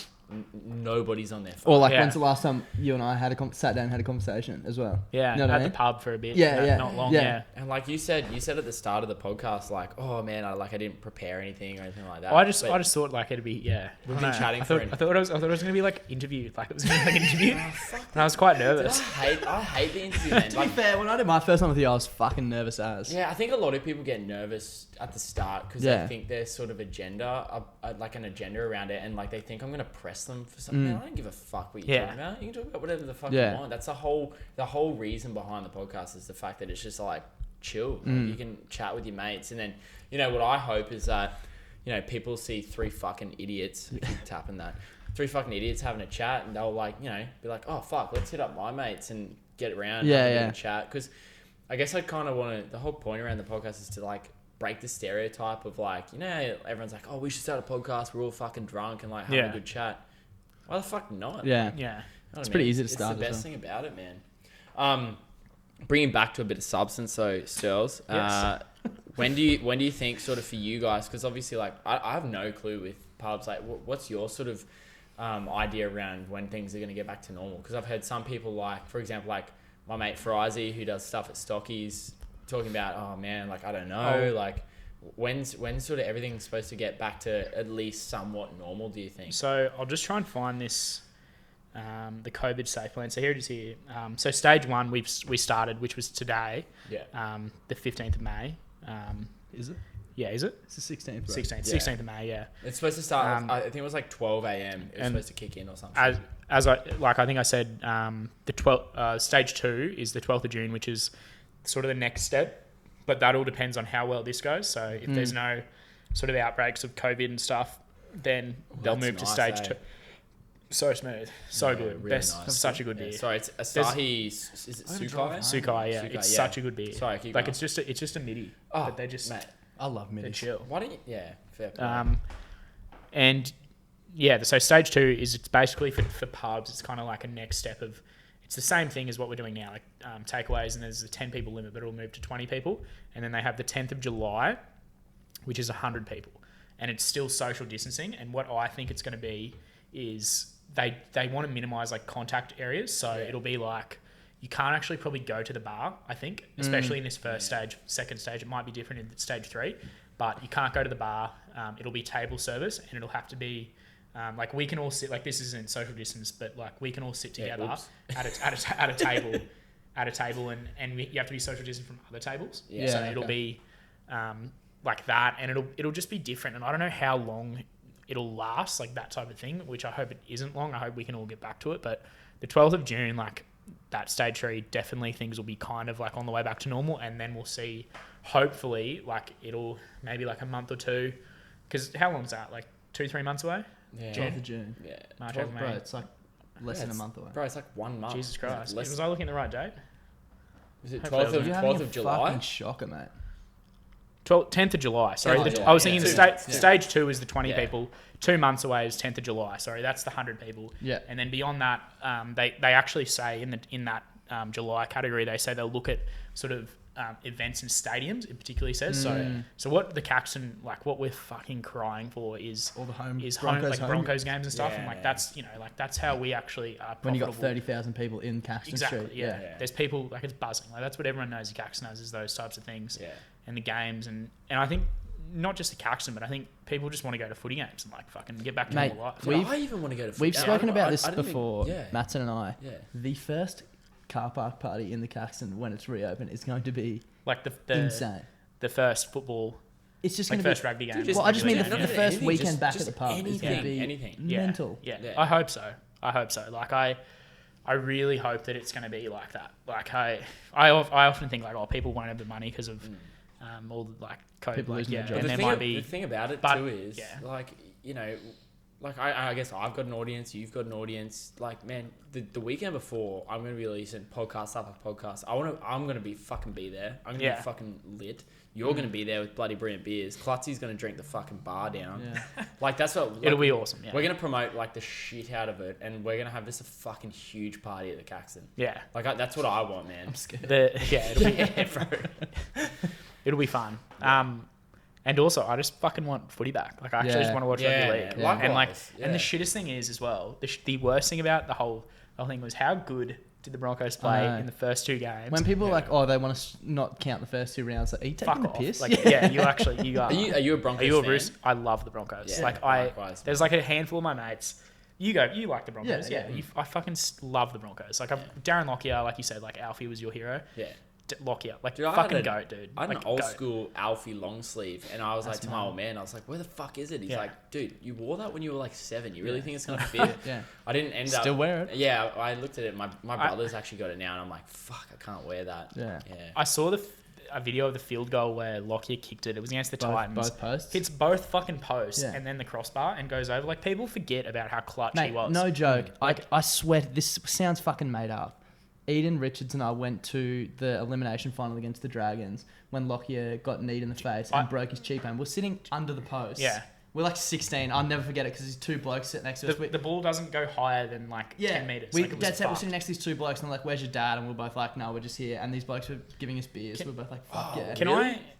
nobody's on their phone? Or like, Yeah. when's the last time you and I sat down and had a conversation as well? Yeah, You know what I at mean? the pub for a bit. Yeah, yeah. Not long, Yeah. yeah. And like you said at the start of the podcast, like, oh man, I didn't prepare anything or anything like that. I just But thought like it'd be, yeah. We've I been don't know. chatting I for thought it was gonna be like interviewed, like it was gonna be like interviewed, and I was quite nervous. I hate the interview, man. To be Like, fair, when I did my first one with you, I was fucking nervous as. yeah, I think a lot of people get nervous at the start because Yeah. they think there's sort of like an agenda around it, and like they think I'm gonna press them for something. Man, I don't give a fuck what you're Yeah. talking about. You can talk about whatever the fuck Yeah. you want. That's the whole reason behind the podcast is the fact that it's just like chill. Like, you can chat with your mates, and then what I hope is that people see three fucking idiots. I keep tapping that. Three fucking idiots having a chat, and they'll like be like, oh fuck, let's hit up my mates and get around, Yeah, have a bit yeah. of chat. Because I guess I kind of want to. The whole point around the podcast is to like break the stereotype of like everyone's like, oh, we should start a podcast. We're all fucking drunk and like having Yeah. a good chat. Why the fuck not? Yeah. Yeah. You know what It's I pretty mean? easy to start It's the as best well. thing about it, man. Bringing back to a bit of substance, so Stirls, Yes. when do you think sort of for you guys? Because obviously, like I have no clue with pubs. Like, what's your sort of idea around when things are going to get back to normal? Because I've heard some people, like for example, like my mate Frizy, who does stuff at Stockies, talking about, oh man, like I don't know, like when's sort of everything supposed to get back to at least somewhat normal? Do you think? So I'll just try and find this, the COVID safe plan. So here it is here. So stage one we started, which was today, Yeah. the 15th of May. Is it? Yeah, is it? It's the 16th. 16th of May, yeah. It's supposed to start. Um, I think it was like 12 a.m. It was and supposed to kick in or something. As I think I said, the 12th stage 2 is the 12th of June, which is sort of the next step. But that all depends on how well this goes. So if there's no sort of outbreaks of COVID and stuff, then they'll that's move to nice, stage eh? 2. So smooth, so Yeah, good, really best, nice. such a good beer. Sorry, it's Asahi. Is it I'm gonna Sukai? drive home. Sukai, yeah, Sukai, it's yeah. such a good beer. Sorry, keep like going. it's just a midi, Oh, but they just mate. I love they're middies. chill. Why don't you? Yeah, fair play. And yeah, so stage 2 is it's basically for pubs. It's kind of like a next step of. It's the same thing as what we're doing now, like takeaways, and there's a 10 people limit, but it'll move to 20 people, and then they have the 10th of July, which is 100 people, and it's still social distancing. And what I think it's going to be is they want to minimize like contact areas, so it'll be like you can't actually probably go to the bar. I think, especially in this first stage, second stage, it might be different in stage 3, but you can't go to the bar. It'll be table service, and it'll have to be. Like we can all sit, like this isn't social distance, but like we can all sit together oops. at a table at a table and you have to be social distant from other tables. Yeah. So it'll be like that, and it'll just be different. And I don't know how long it'll last, like that type of thing, which I hope it isn't long. I hope we can all get back to it. But the 12th of June, like that stage 3, definitely things will be kind of like on the way back to normal, and then we'll see, hopefully, like it'll maybe like a month or two, because how long's that? Like 2-3 months away? Yeah. 12th of June. Yeah. March, April, Bro, May. it's like less than a month away. Bro, it's like 1 month. Jesus Christ. Less- Was I looking at the right date? Is it Hopefully 12th I'll of, be 12th of July? Fucking shocker, mate. 10th of July. Sorry, Oh, yeah. I was thinking Yeah. stage 2 is the 20 Yeah. people. 2 months away is 10th of July. Sorry, that's the 100 people. Yeah. And then beyond that, they actually say in that July category, they say they'll look at sort of events and stadiums. It particularly says so. What the Caxton, like what we're fucking crying for is All the home Broncos games and stuff, Yeah, and like yeah. that's like that's how we actually are When you profitable. got 30,000 people in Caxton Exactly. Street. Yeah. There's people like it's buzzing. Like that's what everyone knows. The Caxton has is those types of things. Yeah. And the games and I think not just the Caxton, but I think people just want to go to footy games and like fucking get back to Mate, normal life. Dude, I even want to go to We've football. spoken about I this didn't think- before, yeah. Matson and I. Yeah. The first car park party in the Caxton when it's reopened is going to be Like the insane. the first football, It's just like going to first be... rugby game. Dude, Well, I just mean Yeah, the not first anything, weekend just- back just at the pub is going to be anything. mental. Yeah. Yeah. I hope so. Like I really hope that it's going to be like that. Like I often think like, oh, people won't have the money because of all the like COVID. People like, losing their yeah, jobs. and the, there thing, might be. the thing about it but, too is yeah. like, you know, like I guess I've got an audience, you've got an audience. Like, man, the weekend before I'm gonna be releasing podcast after podcast. I'm gonna be fucking be there. I'm gonna be fucking lit. You're gonna be there with bloody brilliant beers. Klutzy's gonna drink the fucking bar down. Yeah. Like that's what It'll be awesome. Yeah. we're gonna promote like the shit out of it, and we're gonna have this a fucking huge party at the Caxton. Yeah. Like that's what I want, man. I'm scared. It'll be fun. And also, I just fucking want footy back. Like, I actually just want to watch rugby league. Likewise, And like, yeah. and the shittest thing is as well. The worst thing about the whole thing was how good did the Broncos play in the first 2 games? When people are like, oh, they want to not count the first 2 rounds, like, are you taking fuck the off. piss? Like, yeah, you are. Are you a Broncos Are you a fan? Bruce? I love the Broncos. Yeah, like likewise. there's like a handful of my mates. You like the Broncos, Yeah. I fucking love the Broncos. Like Darren Lockyer, like you said, like Alfie was your hero. Yeah. Lockyer, like Dude, fucking goat, dude. I had like, an old goat. school Alfie long sleeve, and I was That's like to my old man, I was like, "Where the fuck is it?" He's Yeah. like, "Dude, you wore that when you were like 7. You really think it's gonna fit?" Yeah. I didn't end up Still wear it. Yeah, I looked at it. My brother's actually got it now, and I'm like, "Fuck, I can't wear that." Yeah. I saw a video of the field goal where Lockyer kicked it. It was against the Titans. Both posts. Hits both fucking posts Yeah. and then the crossbar and goes over. Like, people forget about how clutch Mate, he was. no joke. Like- I swear, this sounds fucking made up. Eden Richards and I went to the elimination final against the Dragons when Lockyer got kneed in the face and broke his cheekbone. We're sitting under the post. Yeah. We're like 16. I'll never forget it because these 2 blokes sit next to us. The ball doesn't go higher than like 10 metres. We, Like, it was Dad said we're fucked. sitting next to these 2 blokes and they're like, where's your dad? And we're both like, no, we're just here. And these blokes were giving us beers. We're both like, fuck yeah.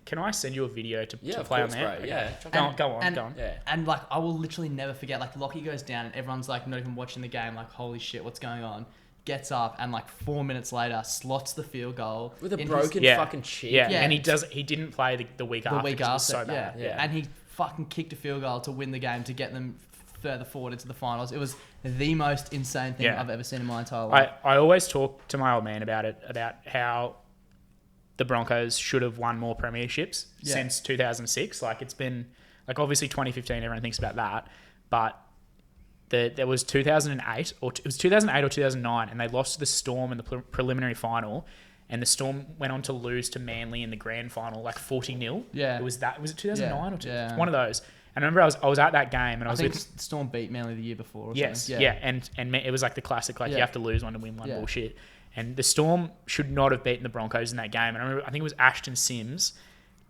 Can I send you a video to of play course, on there? bro. Yeah. Go on. Yeah. And like, I will literally never forget, like, Lockie goes down and everyone's like, not even watching the game, like, holy shit, what's going on? Gets up and like 4 minutes later slots the field goal With a in broken Yeah. fucking cheek. Yeah. Yeah. And he didn't play the week the after. week because it was after. so bad. Yeah. And he fucking kicked a field goal to win the game to get them further forward into the finals. It was the most insane thing Yeah. I've ever seen in my entire life. I always talk to my old man about it, about how the Broncos should have won more premierships since 2006. Like, it's been, like, obviously 2015, everyone thinks about that, but there was 2008 or 2009, and they lost to the Storm in the preliminary final, and the Storm went on to lose to Manly in the grand final, like 40-0. Yeah. Was it 2009 or 2? Yeah. One of those. And I remember I was at that game, and I I was think with Storm beat Manly the year before. Or yes, something. yeah, and it was like the classic, like, Yeah. you have to lose one to win one Yeah. bullshit. And the Storm should not have beaten the Broncos in that game. And I remember, I think it was Ashton Sims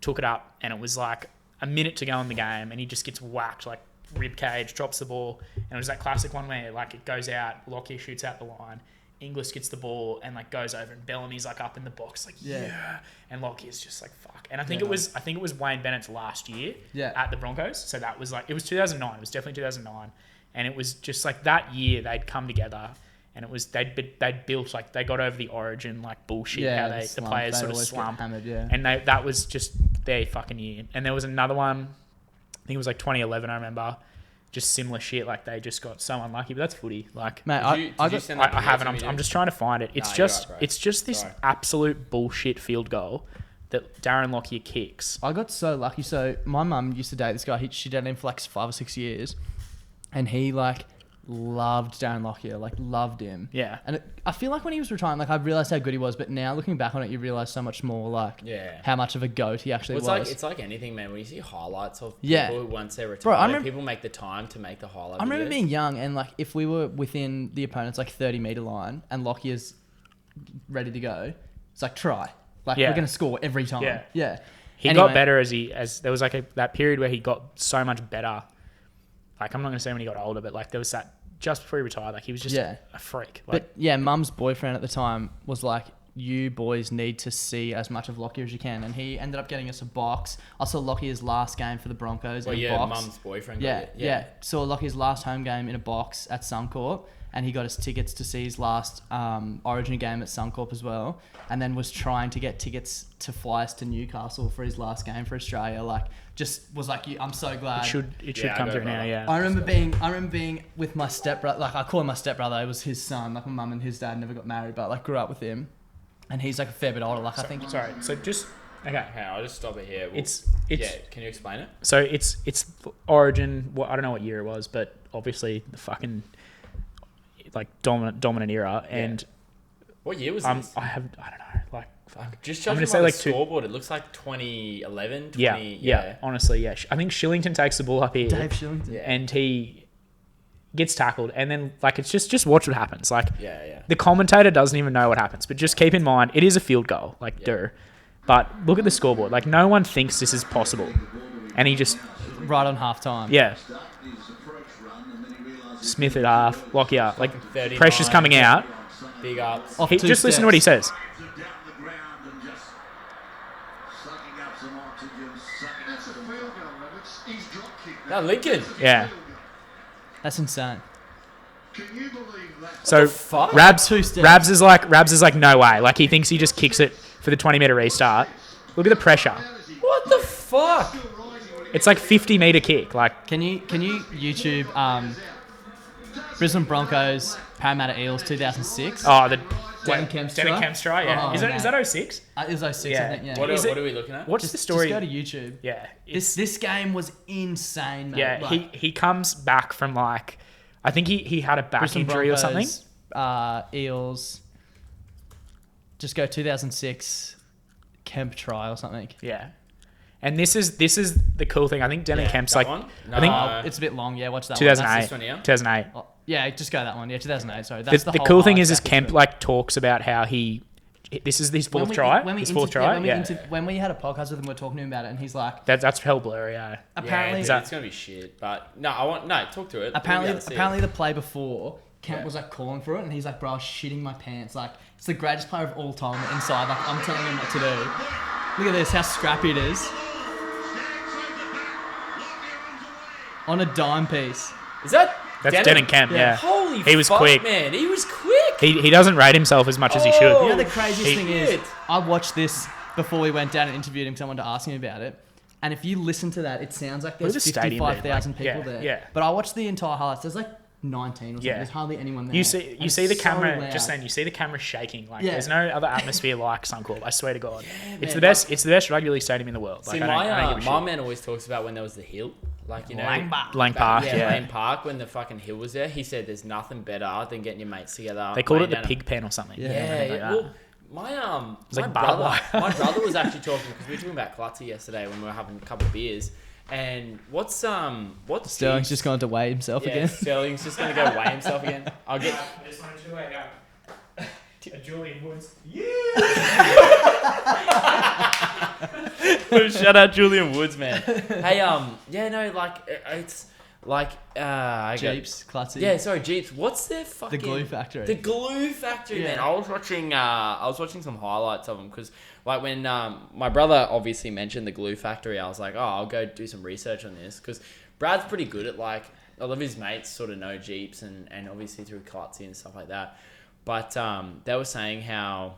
took it up, and it was like a minute to go in the game, and he just gets whacked, like rib cage, drops the ball, and it was that classic one where like it goes out, Lockyer shoots out the line, Inglis gets the ball and like goes over, and Bellamy's like up in the box, like and Lockyer's just like fuck. And I think it was Wayne Bennett's last year at the Broncos, so that was like, it was 2009. It was definitely 2009, and it was just like that year they'd come together. And it was they'd built, like, they got over the origin like bullshit, how the players sort of slump, and that was just their fucking year. And there was another one, I think it was like 2011. I remember just similar shit. Like they just got so unlucky, but that's footy. Like, Mate, Did you send that I video haven't. to me, I'm dude? just trying to find it. It's Nah, you're just right, bro. it's just this Sorry. absolute bullshit field goal that Darren Lockyer kicks. I got so lucky. So my mum used to date this guy. She dated him for like 5 or 6 years, and he like loved Darren Lockyer, like loved him. Yeah. And I feel like when he was retiring, like I realized how good he was, but now looking back on it, you realize so much more like Yeah. how much of a goat he actually Well, was. it's like anything, man. When you see highlights of Yeah. people who once they're Bro, I retired, remember- people make the time to make the highlight. I remember videos. being young and like if we were within the opponent's like 30-meter line and Lockyer's ready to go, it's like try. Like Yeah. we're gonna score every time. Yeah. Yeah. He Anyway, got better as there was like that period where he got so much better. Like I'm not gonna say when he got older, but like there was that just before he retired, like he was just Yeah. a freak. Like But yeah, Mum's boyfriend at the time was like, you boys need to see as much of Lockyer as you can. And he ended up getting us a box. I saw Lockyer's last game for the Broncos Well, in a yeah, box. mum's boyfriend. Yeah, got it. yeah. Saw Lockier's last home game in a box at Suncorp. And he got us tickets to see his last Origin game at Suncorp as well. And then was trying to get tickets to fly us to Newcastle for his last game for Australia. Like, just was like, I'm so glad. it should Yeah, come I through go, now. brother. Yeah. I remember being with my stepbrother. Like I call him my stepbrother. It was his son. Like my mum and his dad never got married, but like grew up with him, and he's like a fair bit older. Like I think. Sorry. So just okay. Okay, I'll just stop it here. It's yeah. Can you explain it? So it's Origin. Well, I don't know what year it was, but obviously the fucking like dominant era. And What year was I this? don't know. Like fuck. Just I'm judging gonna by say the like scoreboard, it looks like 2011, 20... Yeah. Honestly, yeah. I think Shillington takes the ball up here, Dave Shillington. Yeah. and he gets tackled, and then like it's just watch what happens. Like Yeah. the commentator doesn't even know what happens, but just keep in mind it is a field goal. Like but look at the scoreboard. Like no one thinks this is possible, and he just Right on half time. yeah. Smith at half, Lockyer, like 39. pressure's coming out. Big ups. Off He, two just listen to what he steps. says. No, Lincoln. Yeah. That's insane. So fuck? Rabs Two steps. Rabs is like no way. Like he thinks he just kicks it for the 20-meter restart. Look at the pressure. What the fuck? It's like 50-meter kick. Like Can you YouTube Brisbane Broncos Parramatta Eels 2006? oh the Denton Kemp's try? Denton Kemp's try. Yeah. Oh, is man. that 06? It was 06, Yeah. I think. Yeah. What Is it- are we looking at? What's just, the story? Just go to YouTube. Yeah. This game was insane, mate. Yeah. Like, He comes back from like I think he had a back Brisbane injury or something. Broncos, Eels. Just go 2006 Kemp try or something. Yeah. And this is the cool thing. I think Denton Kemp's that like one? I think No. It's a bit long. Yeah, watch that 2008. one. this one here? 2008. Oh, yeah, just go that one. Yeah, 2008. Sorry. That's The whole cool thing highlights is back Kemp into it. like talks about how this is his fourth try. His fourth try. When we had a podcast with him, we were talking to him about it, and he's like, That's hell blurry. Yeah. apparently, yeah, it's gonna be shit. But no, talk to it. apparently the play before, Kemp was like calling for it, and he's like, bro, I was shitting my pants. Like, it's the greatest player of all time inside. Like, I'm telling him what to do. Look at this, how scrappy it is. On a dime piece. Is that That's Denton Kemp. Yeah. Holy He was fuck, quick. man. He was quick. He doesn't rate himself as much as he should. Oh, You know the craziest He- thing is, shit. I watched this before we went down and interviewed him. Someone to ask him about it, and if you listen to that, it sounds like there's Look at the stadium, dude. 55,000 Like, people yeah, there. yeah. But I watched the entire highlights. There's like 19 or something. Yeah. There's hardly anyone there. You And see the it's so camera loud. just then. You see the camera shaking. Like Yeah. there's no other atmosphere like Suncorp. I swear to God, it's man, the best. It's the best rugby league stadium in the world. See, Like, I don't give a my shit. man always talks about when there was the hill. Like, you know, Lang Park. Lang Park. Yeah, Lane Park, when the fucking hill was there. He said there's nothing better than getting your mates together. They called it laying the down a- pig pen or something. Yeah. Yeah, Something like yeah. that. Well, my like my barbed brother, wire. my brother was actually talking because we were talking about Klutzy yesterday when we were having a couple of beers. And what's Sterling's just going to weigh himself yeah, again. Sterling's just gonna go weigh himself again. I'll get. I just wanted to Julian Woods. Shout out Julian Woods, man. Hey, yeah, no, like it's like I got- Jeeps, Klutzy. Yeah, sorry, Jeeps. What's their fucking The Glue Factory. The Glue Factory, Yeah. man. I was watching some highlights of them because, like, when my brother obviously mentioned the Glue Factory, I was like, oh, I'll go do some research on this because Brad's pretty good at like a lot of his mates sort of know Jeeps and obviously through Klutzy and stuff like that. But they were saying how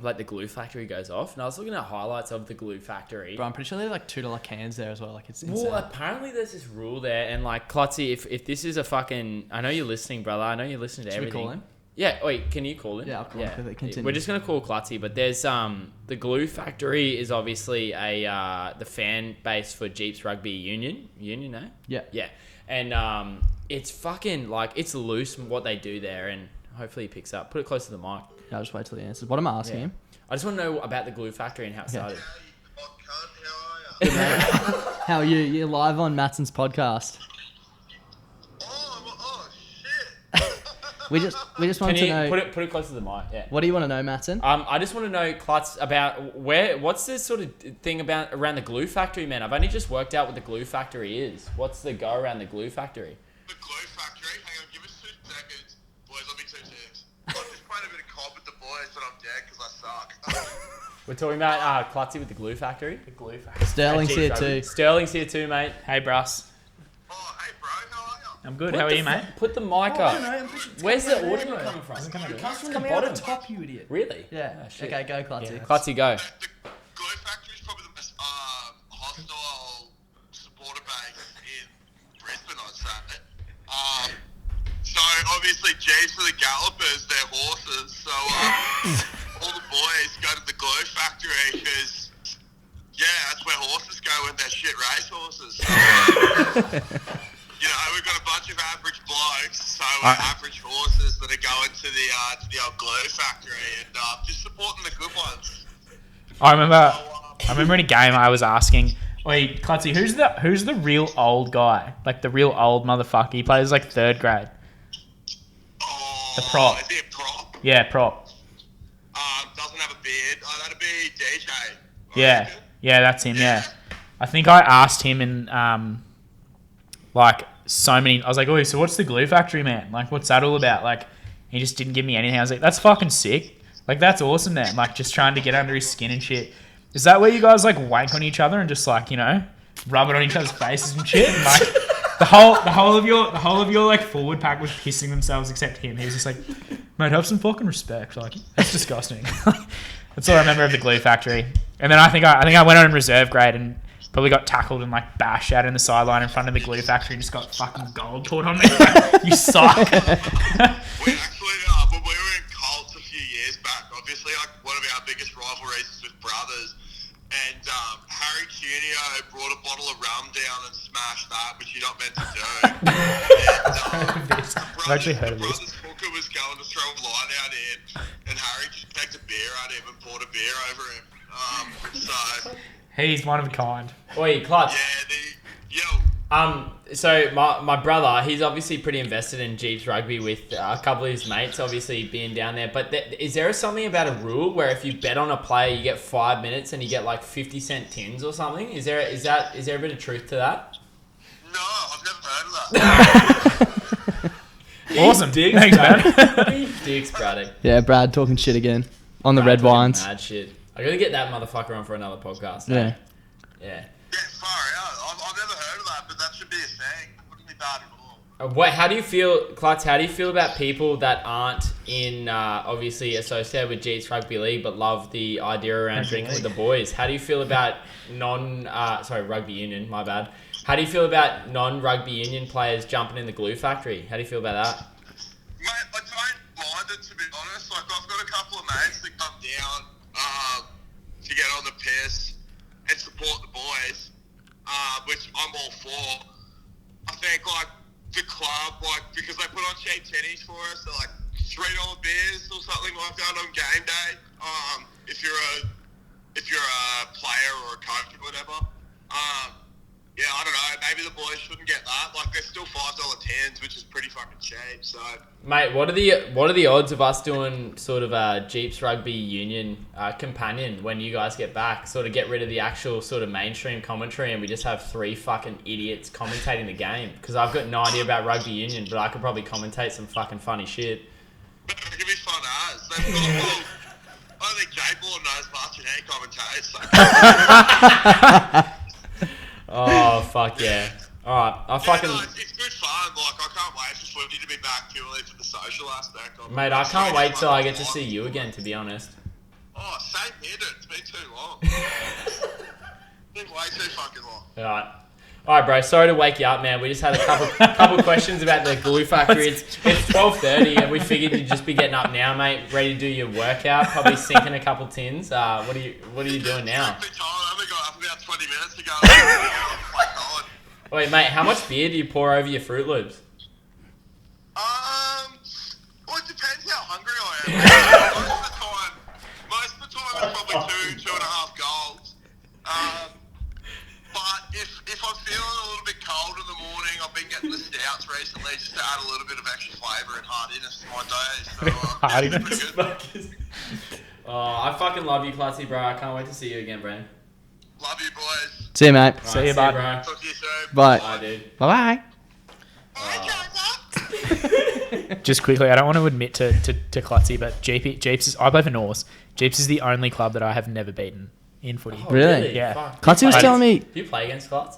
like the glue factory goes off, and I was looking at highlights of the glue factory. Bro, I'm pretty sure they have like $2 cans there as well. Like it's insane. Well, apparently there's this rule there, and like Klutzy, if this is a fucking, I know you're listening, brother. I know you're listening to Should everything. we call him? Yeah. Wait, can you call him? Yeah, I'll call him. Continue. We're just gonna call Klutzy, but there's the glue factory is obviously the fan base for Jeeps Rugby Union, eh? Yeah. Yeah, and it's fucking like it's loose what they do there, and hopefully he picks up. Put it close to the mic. Yeah, I'll just wait till he answers. What am I asking him? I just want to know about the glue factory and how it started. How are you? You're live on Matson's podcast. Oh shit! We just want to know. Put it close to the mic? Yeah. What do you want to know, Matson? I just want to know, Klutz, about what's this sort of thing around the glue factory, man? I've only just worked out what the glue factory is. What's the go around the glue factory? The glue factory. Hang on, give us 2 seconds, boys. Let me 2 seconds. I'm just playing a bit of COD with the boys, but I'm dead because I suck. We're talking about Klutzy with the glue factory. The glue factory. Sterling's here too. Sterling's here too, mate. Hey, Bruss. Oh, hey, bro. How are you? I'm good. How are you, mate? Put the mic up. Where's the audio coming from? It comes from the the bottom. top, you idiot. Really? Yeah. Oh, shit. Okay, go, Clutzy. Yeah. Klutzy, go. The glue factory is probably the most hostile supporter base in Brisbane, I'd say. So obviously, Jeeps are the gallopers, they're horses. So all the boys go to the glue factory because, yeah, that's where horses go when they're shit race horses. So, you know, we've got a bunch of average blokes, so average horses that are going to the old glue factory and just supporting the good ones. I remember in a game I was asking, wait, Klutzy, who's the real old guy? Like the real old motherfucker. He plays like 3rd grade. Oh, The prop. Is he a prop? Yeah, prop. Doesn't have a beard. Oh, that'd be DJ. Yeah. Yeah, that's him, yeah. I think I asked him in like so many, I was like, oh, so what's the glue factory, man? Like, what's that all about? Like, he just didn't give me anything. I was like, that's fucking sick. Like, that's awesome, man. Like, just trying to get under his skin and shit. Is that where you guys like wank on each other and just like, you know, rub it on each other's faces and shit? And, like, the whole of your like forward pack was pissing themselves except him. He was just like, mate, have some fucking respect. Like, that's disgusting. That's all I remember of the glue factory. And then I think I went on in reserve grade and probably got tackled and like bashed out in the sideline in front of the glue factory and just got fucking gold poured on me. You suck. We actually, when we were in Colts a few years back, obviously, like one of our biggest rivalries is with brothers. And Harry Cuneo brought a bottle of rum down and smashed that, which you're not meant to do. I've actually heard of this. Brothers Hooker was going to throw a line out in, and Harry just pegged a beer at him and poured a beer over him. He's one of a kind. Oi, Klutz. Yo. So my brother, he's obviously pretty invested in Jeeps rugby with a couple of his mates, obviously being down there. But is there something about a rule where if you bet on a player, you get 5 minutes and you get like 50-cent tins or something? Is there a bit of truth to that? No, I've never heard of that. Awesome. Dicks, Thanks, man. Dicks, Braddock. Yeah, Brad talking shit again on the red wines. Mad shit. I gotta get that motherfucker on for another podcast. Yeah. Yeah. Yeah, far out. I've never heard of that, but that should be a thing. It wouldn't be bad at all. How do you feel, Klutz, how do you feel about people that aren't in, obviously associated with Jeeps Rugby League, but love the idea around drinking with the boys? How do you feel about rugby union, my bad. How do you feel about non-rugby union players jumping in the glue factory? How do you feel about that? Mate, I don't mind it, to be honest. Like, I've got a couple of mates that come down to get on the piss and support the boys, which I'm all for. I think, like, the club, like, because they put on cheap tennies for us, they're like $3 beers or something like that on game day. If you're a player or a coach or whatever. Yeah, I don't know. Maybe the boys shouldn't get that. Like, they're still $5 tins, which is pretty fucking cheap. So, mate, what are the odds of us doing sort of a Jeeps Rugby Union companion when you guys get back? Sort of get rid of the actual sort of mainstream commentary and we just have 3 fucking idiots commentating the game. Because I've got no idea about rugby union, but I could probably commentate some fucking funny shit. it could be fun as. They've got, I don't think J-Board knows much and he commentates. So. Oh, fuck yeah. Alright, It's good fun. Like, I can't wait for footy to be back purely for the social aspect of it. Mate, I can't wait till I get to see you again, to be honest. Oh, All right, bro. Sorry to wake you up, man. We just had a couple questions about the glue factory. It's 12:30, and we figured you'd just be getting up now, mate. Ready to do your workout. Probably sinking a couple tins. What are you doing now? I've only got about 20 minutes to go. Wait, mate. How much beer do you pour over your Fruit Loops? Well, it depends how hungry I am. Most of the time, it's probably 2.5 goals. But if I'm feeling a little bit cold in the morning, I've been getting the stouts recently just to add a little bit of extra flavour and hardiness to my day. So, it's pretty good. Oh, I fucking love you, Clutzy, bro. I can't wait to see you again, Brandon. Love you, boys. See you, mate. Right, see you, bud. bro. Talk to you soon. Bye. Bye, dude. Bye. Just quickly, I don't want to admit to Clutzy, but Jeeps is, I play for Norse. Jeeps is the only club that I have never beaten in footy. Oh, Really? Yeah. Fuck. Clutzy was telling me. Do you play against Clutz?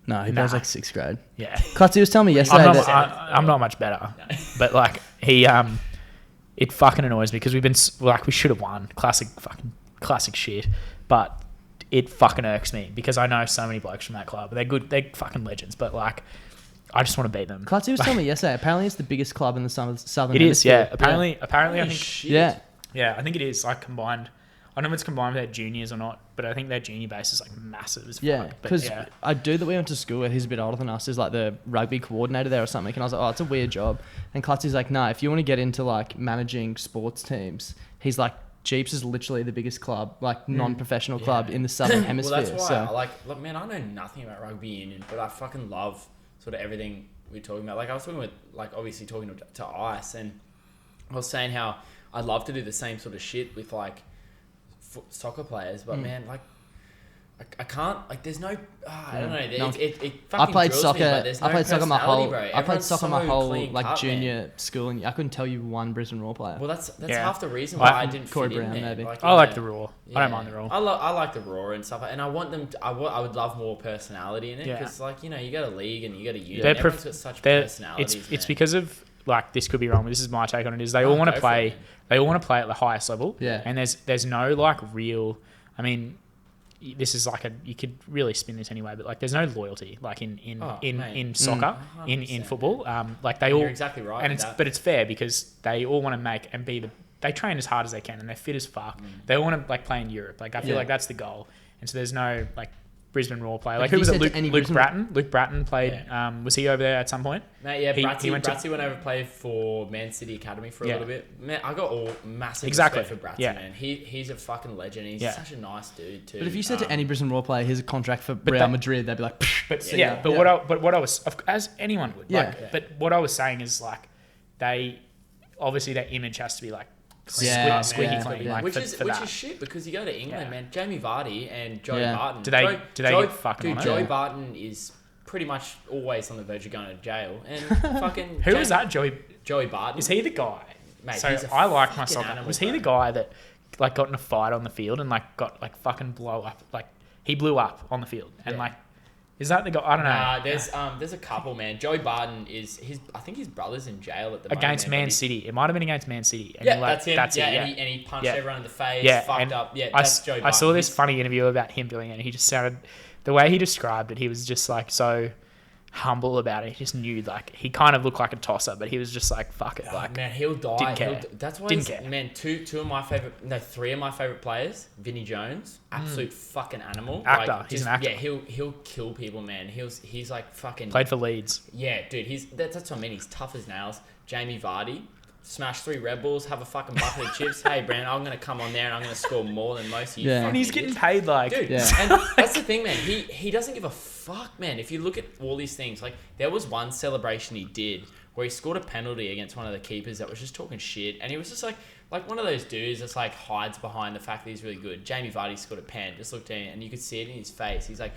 No, he plays like 6th grade. Yeah. Clutzy was telling me yesterday I'm not much better, but like it fucking annoys me because we've been like we should have won. Classic shit, but it fucking irks me because I know so many blokes from that club. They're good. They're fucking legends, but like I just want to beat them. Clutzy was telling me yesterday. Apparently, it's the biggest club in the southern. It is, hemisphere. yeah. Apparently, I think. Shit. Yeah, I think it is like combined. I don't know if it's combined with their juniors or not, but I think their junior base is like massive as fuck. Yeah, But because a dude that we went to school with, he's a bit older than us, is like the rugby coordinator there or something. And I was like, oh, it's a weird job. And Clutzy's like, no, if you want to get into like managing sports teams, he's like, Jeeps is literally the biggest club, like non-professional club in the southern hemisphere. Well, that's why so. look, man, I know nothing about rugby union, but I fucking love sort of everything we're talking about. Like I was talking with, like obviously talking to Ice, and I was saying how I'd love to do the same sort of shit with like soccer players, but man, like I can't, like there's no, I don't know, it fucking I played drills soccer. me, but there's no I played soccer my personality, whole. bro. I played Everyone's soccer my so whole clean like cut, junior man. school, and I couldn't tell you one Brisbane Raw player. Well, that's Yeah. half the reason why I didn't Corey fit in Brown, there. maybe. Like, I like yeah. the Raw. I Yeah. don't mind the Raw. I like the Raw and stuff, and I want them. I would love more personality in it Yeah. because, like, you know, you got a league and you got a unit. They're Everyone's got such they're- personalities. It's man. because of like this could be wrong, but this is my take on it. Is they all want to go for play? it, man. They all want to play at the highest level. Yeah. And there's no like real. I mean, this is like you could really spin this anyway, but like there's no loyalty like in mate. soccer, in 100%, football. Like they all. You're exactly right. And with that. but it's fair because they all want to make and be the. They train as hard as they can and they're fit as fuck. They all want to like play in Europe. Like I feel Yeah. like that's the goal. And so there's no like Brisbane Raw player. Like Have who you was it? said to any Luke Brisbane- Bratton. Luke Bratton played. Was he over there at some point? Mate, yeah, He went to- Bratsy went over to play for Man City Academy for a Yeah. little bit. Man, I got all massive Exactly. respect for Bratsy, Yeah. man. He's a fucking legend. He's Yeah. such a nice dude too. But if you said to any Brisbane Raw player, here's a contract for Real that- Madrid, they'd be like, But see yeah, ya. but Yeah. what I was as anyone would. Yeah. Like, But what I was saying is like they obviously their image has to be like Yeah, squeaky yeah, clean. yeah. Like which for is that. shit because you go to England, Yeah. man. Jamie Vardy and Joey Yeah. Barton. Do they get fucking on it? Joey Yeah. Barton is pretty much always on the verge of going to jail. And fucking Who was that? Joey Barton. Is he the guy? Mate, so he's a I like fucking myself. animal, Was he the bro. guy that like got in a fight on the field and like got like fucking blow up? Like he blew up on the field and Yeah. like is that the guy? I don't know. There's a couple, man. Joey Barton is I think his brother's in jail at the Against moment. man, Man but he- City. It might have been against Man City. And Yeah, you're like, that's him. That's yeah, it. Yeah. and he punched Yeah. everyone in the face. Yeah, fucked and up. Yeah, I that's Joey Barton. I saw this He's- funny interview about him doing it, and he just sounded the way he described it. He was just like so humble about it. He just knew like he kind of looked like a tosser, but he was just like fuck it, Oh, like man, he'll die. didn't care. That's why Didn't he's- care. man, three of my favorite players, Vinnie Jones, absolute fucking animal. Actor. Like, He's an actor. Yeah, he'll kill people, man. He's like fucking played for Leeds. Yeah, dude, that's what I mean. He's tough as nails. Jamie Vardy, smash 3 Red Bulls, have a fucking bucket of chips. Hey, Brandon, I'm gonna come on there and I'm gonna score more than most of you. Yeah. fucking And he's getting idiots. paid like Dude, Yeah. and that's the thing, man. He doesn't give a fuck, man. If you look at all these things, like there was one celebration he did where he scored a penalty against one of the keepers that was just talking shit, and he was just like one of those dudes that's like hides behind the fact that he's really good. Jamie Vardy scored a pen, just looked at him, and you could see it in his face. He's like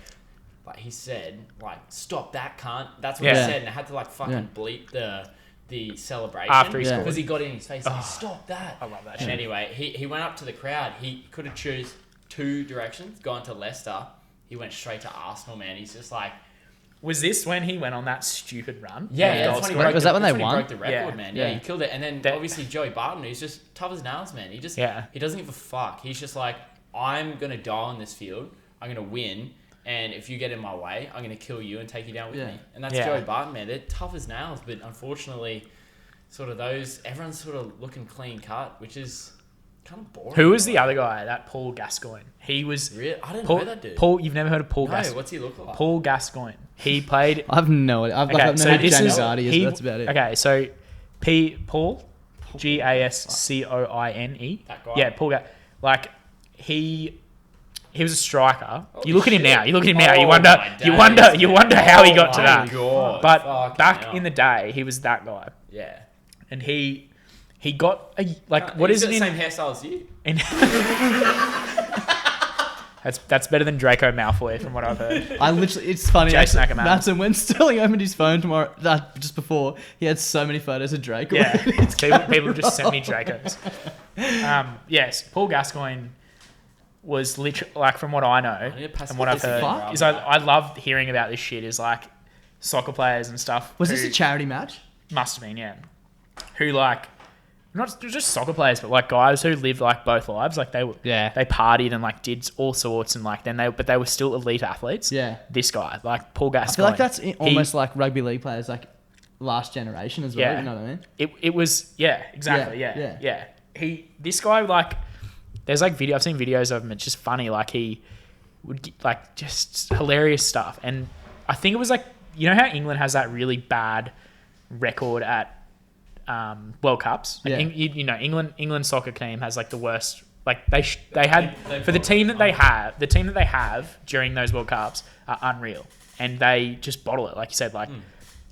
he said, like, stop that cunt. That's what he Yeah. said, and I had to like fucking Yeah. bleep the celebration After he Yeah. scored. because he got it in his face. Like, stop that. I love that And shit. anyway, he went up to the crowd. He could have chose 2 directions. Gone to Leicester. He went straight to Arsenal, man. He's just like, Was this when he went on that stupid run? yeah, Goal that's when he scorer? broke Was that when that's they he won? broke the record, Yeah. man. Yeah, Yeah. he killed it. And then That- obviously Joey Barton, he's just tough as nails, man. He just Yeah. he doesn't give a fuck. He's just like, I'm gonna die on this field. I'm gonna win. and if you get in my way, I'm going to kill you and take you down with me. And that's Yeah. Joey Barton, man. They're tough as nails, but unfortunately, sort of everyone's sort of looking clean cut, which is kind of boring. Who was the other guy? That Paul Gascoigne. He was. Really? I didn't Paul, know that dude. Paul, you've never heard of Paul No, Gascoigne? what's he look like? Paul Gascoigne. He played. I've no idea. I've no so idea who this James is Vardy is, but that's about it. Okay, so Paul, Gascoigne. That guy? Yeah, Paul. Like he was a striker. You look at him now. You wonder how he got to my that. God. But Fucking back hell. in the day, he was that guy, Yeah. and he got a, like what He's is got it the in? same hairstyle as you? in That's better than Draco Malfoy from what I've heard. It's funny. Jason actually, Ackerman. That's when Sterling opened his phone tomorrow. Just before he had so many photos of Drake. Yeah, on his people just sent me camera. Dracos. Yes, Paul Gascoigne was literally, like, from what I know need to pass and what I've this again, heard, bro. is I love hearing about this shit. Is like soccer players and stuff. Was who- this a charity match? Must have been, yeah. Who like not just soccer players, but like guys who lived like both lives. Like they partied and like did all sorts and like but they were still elite athletes. Yeah. This guy, like Paul Gascoigne. I feel like that's almost like rugby league players, like last generation as well. Yeah. You know what I mean? It was, yeah, exactly, yeah. This guy, like, there's like I've seen videos of him. It's just funny. Like he would get, like, just hilarious stuff. And I think it was like, you know how England has that really bad record at World Cups. Like, Yeah. England soccer team has like the worst. Like they had for the team that they have during those World Cups are unreal, and they just bottle it. Like you said, like.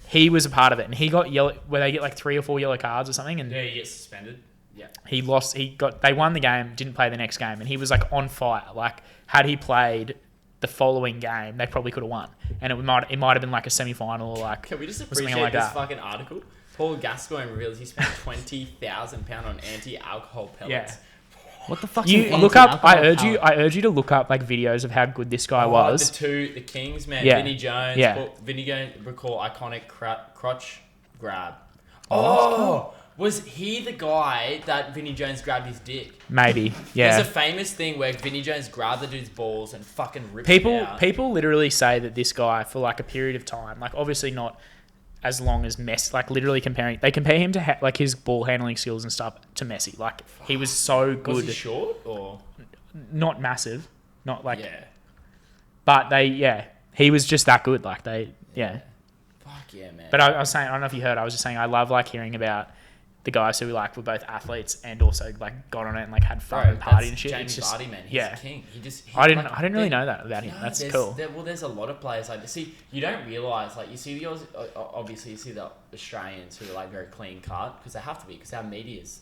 He was a part of it, and he got yellow. Where they get like 3 or 4 yellow cards or something, and Yeah, he gets suspended. Yeah. he lost. They won the game, didn't play the next game, and he was like on fire. Like had he played the following game, they probably could have won, and it might have been like a semi-final, or like Can we just something appreciate like this that. fucking article? Paul Gascoigne reveals he spent £20,000 on anti-alcohol pellets. Yeah. What the fuck? You look up. I urge you to look up like videos of how good this guy was. The Kings, man. Yeah. Vinnie Jones. Yeah. Vinnie Jones recall iconic crotch grab. Oh, was he the guy that Vinnie Jones grabbed his dick? Maybe, yeah. There's a famous thing where Vinnie Jones grabbed the dude's balls and fucking ripped it out. People literally say that this guy, for like a period of time, like obviously not as long as Messi, like literally they compare him to like his ball handling skills and stuff to Messi. Like he was so good. Was he short or? Not massive, not like, Yeah. but he was just that good. Like Fuck yeah, man. But I was saying, I don't know if you heard, I was just saying, I love like hearing about the guys who like were both athletes and also like got on it and like had fun and partied and shit. Jamie It's just, Vardy, man. He's yeah. a king. I didn't really know that about him. No, That's cool. There's a lot of players like see. You don't realize like you see the obviously you see the Australians who are like very clean cut because they have to be because our media's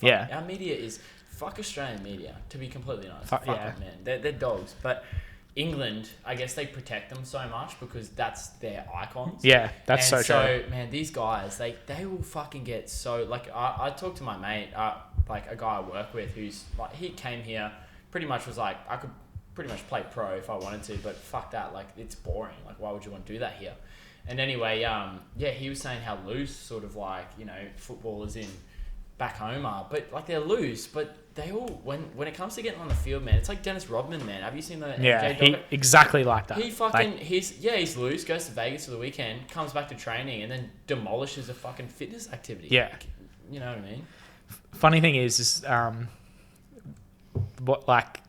our media is fuck Australian media to be completely honest. Fuck them, man. They're dogs. But England, I guess they protect them so much because that's their icons. Yeah, that's and so true. So man, these guys they will fucking get so like I talked to my mate like a guy I work with who's like he came here pretty much was like I could pretty much play pro if I wanted to, but fuck that, like it's boring. Like why would you want to do that here? And anyway, he was saying how loose sort of like, you know, footballers in back home are, but like they're loose, but they all when it comes to getting on the field, man, it's like Dennis Rodman, man. Have you seen the Yeah, MJ exactly like that. He fucking he's loose, goes to Vegas for the weekend, comes back to training, and then demolishes a fucking fitness activity. Yeah. Like, you know what I mean? Funny thing is what like,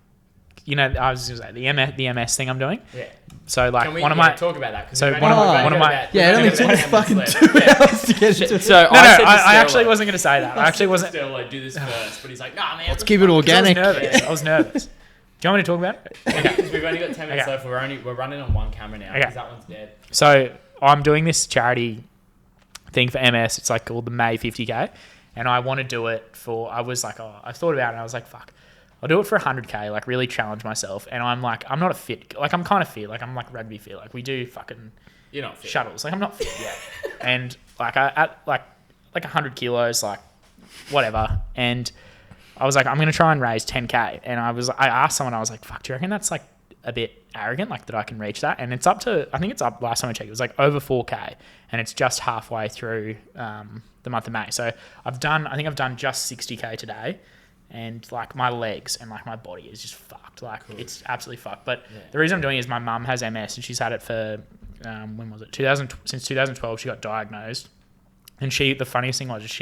you know, I was gonna say the MS thing I'm doing. Yeah. So like Can we one of my talk about that? So we've one of only my- got Yeah, it only we've took got us 10 fucking minutes 2 left. hours to get into it. So no, I said to I actually Sterlo, wasn't gonna say that. I actually wasn't. Sterlo, do this first, but he's like, nah, man. Let's keep it organic. I was nervous. Do you want me to talk about it? Because we've only got 10 minutes Okay. left. We're running on one camera now Okay. because that one's dead. So I'm doing this charity thing for MS. It's like called the May 50K, and I want to do it for. I was like, I thought about it. And I was like, fuck, I'll do it for 100K. Like really challenge myself. And I'm like, I'm not a fit. Like I'm kind of fit. Like I'm like rugby fit. Like we do fucking You're not fit. shuttles. Like I'm not fit yet. And like I at like 100 kilos, like whatever. And I was like, I'm gonna try and raise 10K. And I asked someone, I was like, fuck, do you reckon that's like a bit arrogant, like that I can reach that? And it's up to, I think it's up, last time I checked, it was like over 4K, and it's just halfway through the month of May. So I think I've done just 60K today, and like my legs and like my body is just fucked. Like it's absolutely fucked. But the reason I'm doing it is my mum has MS and she's had it for when was it? Since 2012 she got diagnosed. And the funniest thing was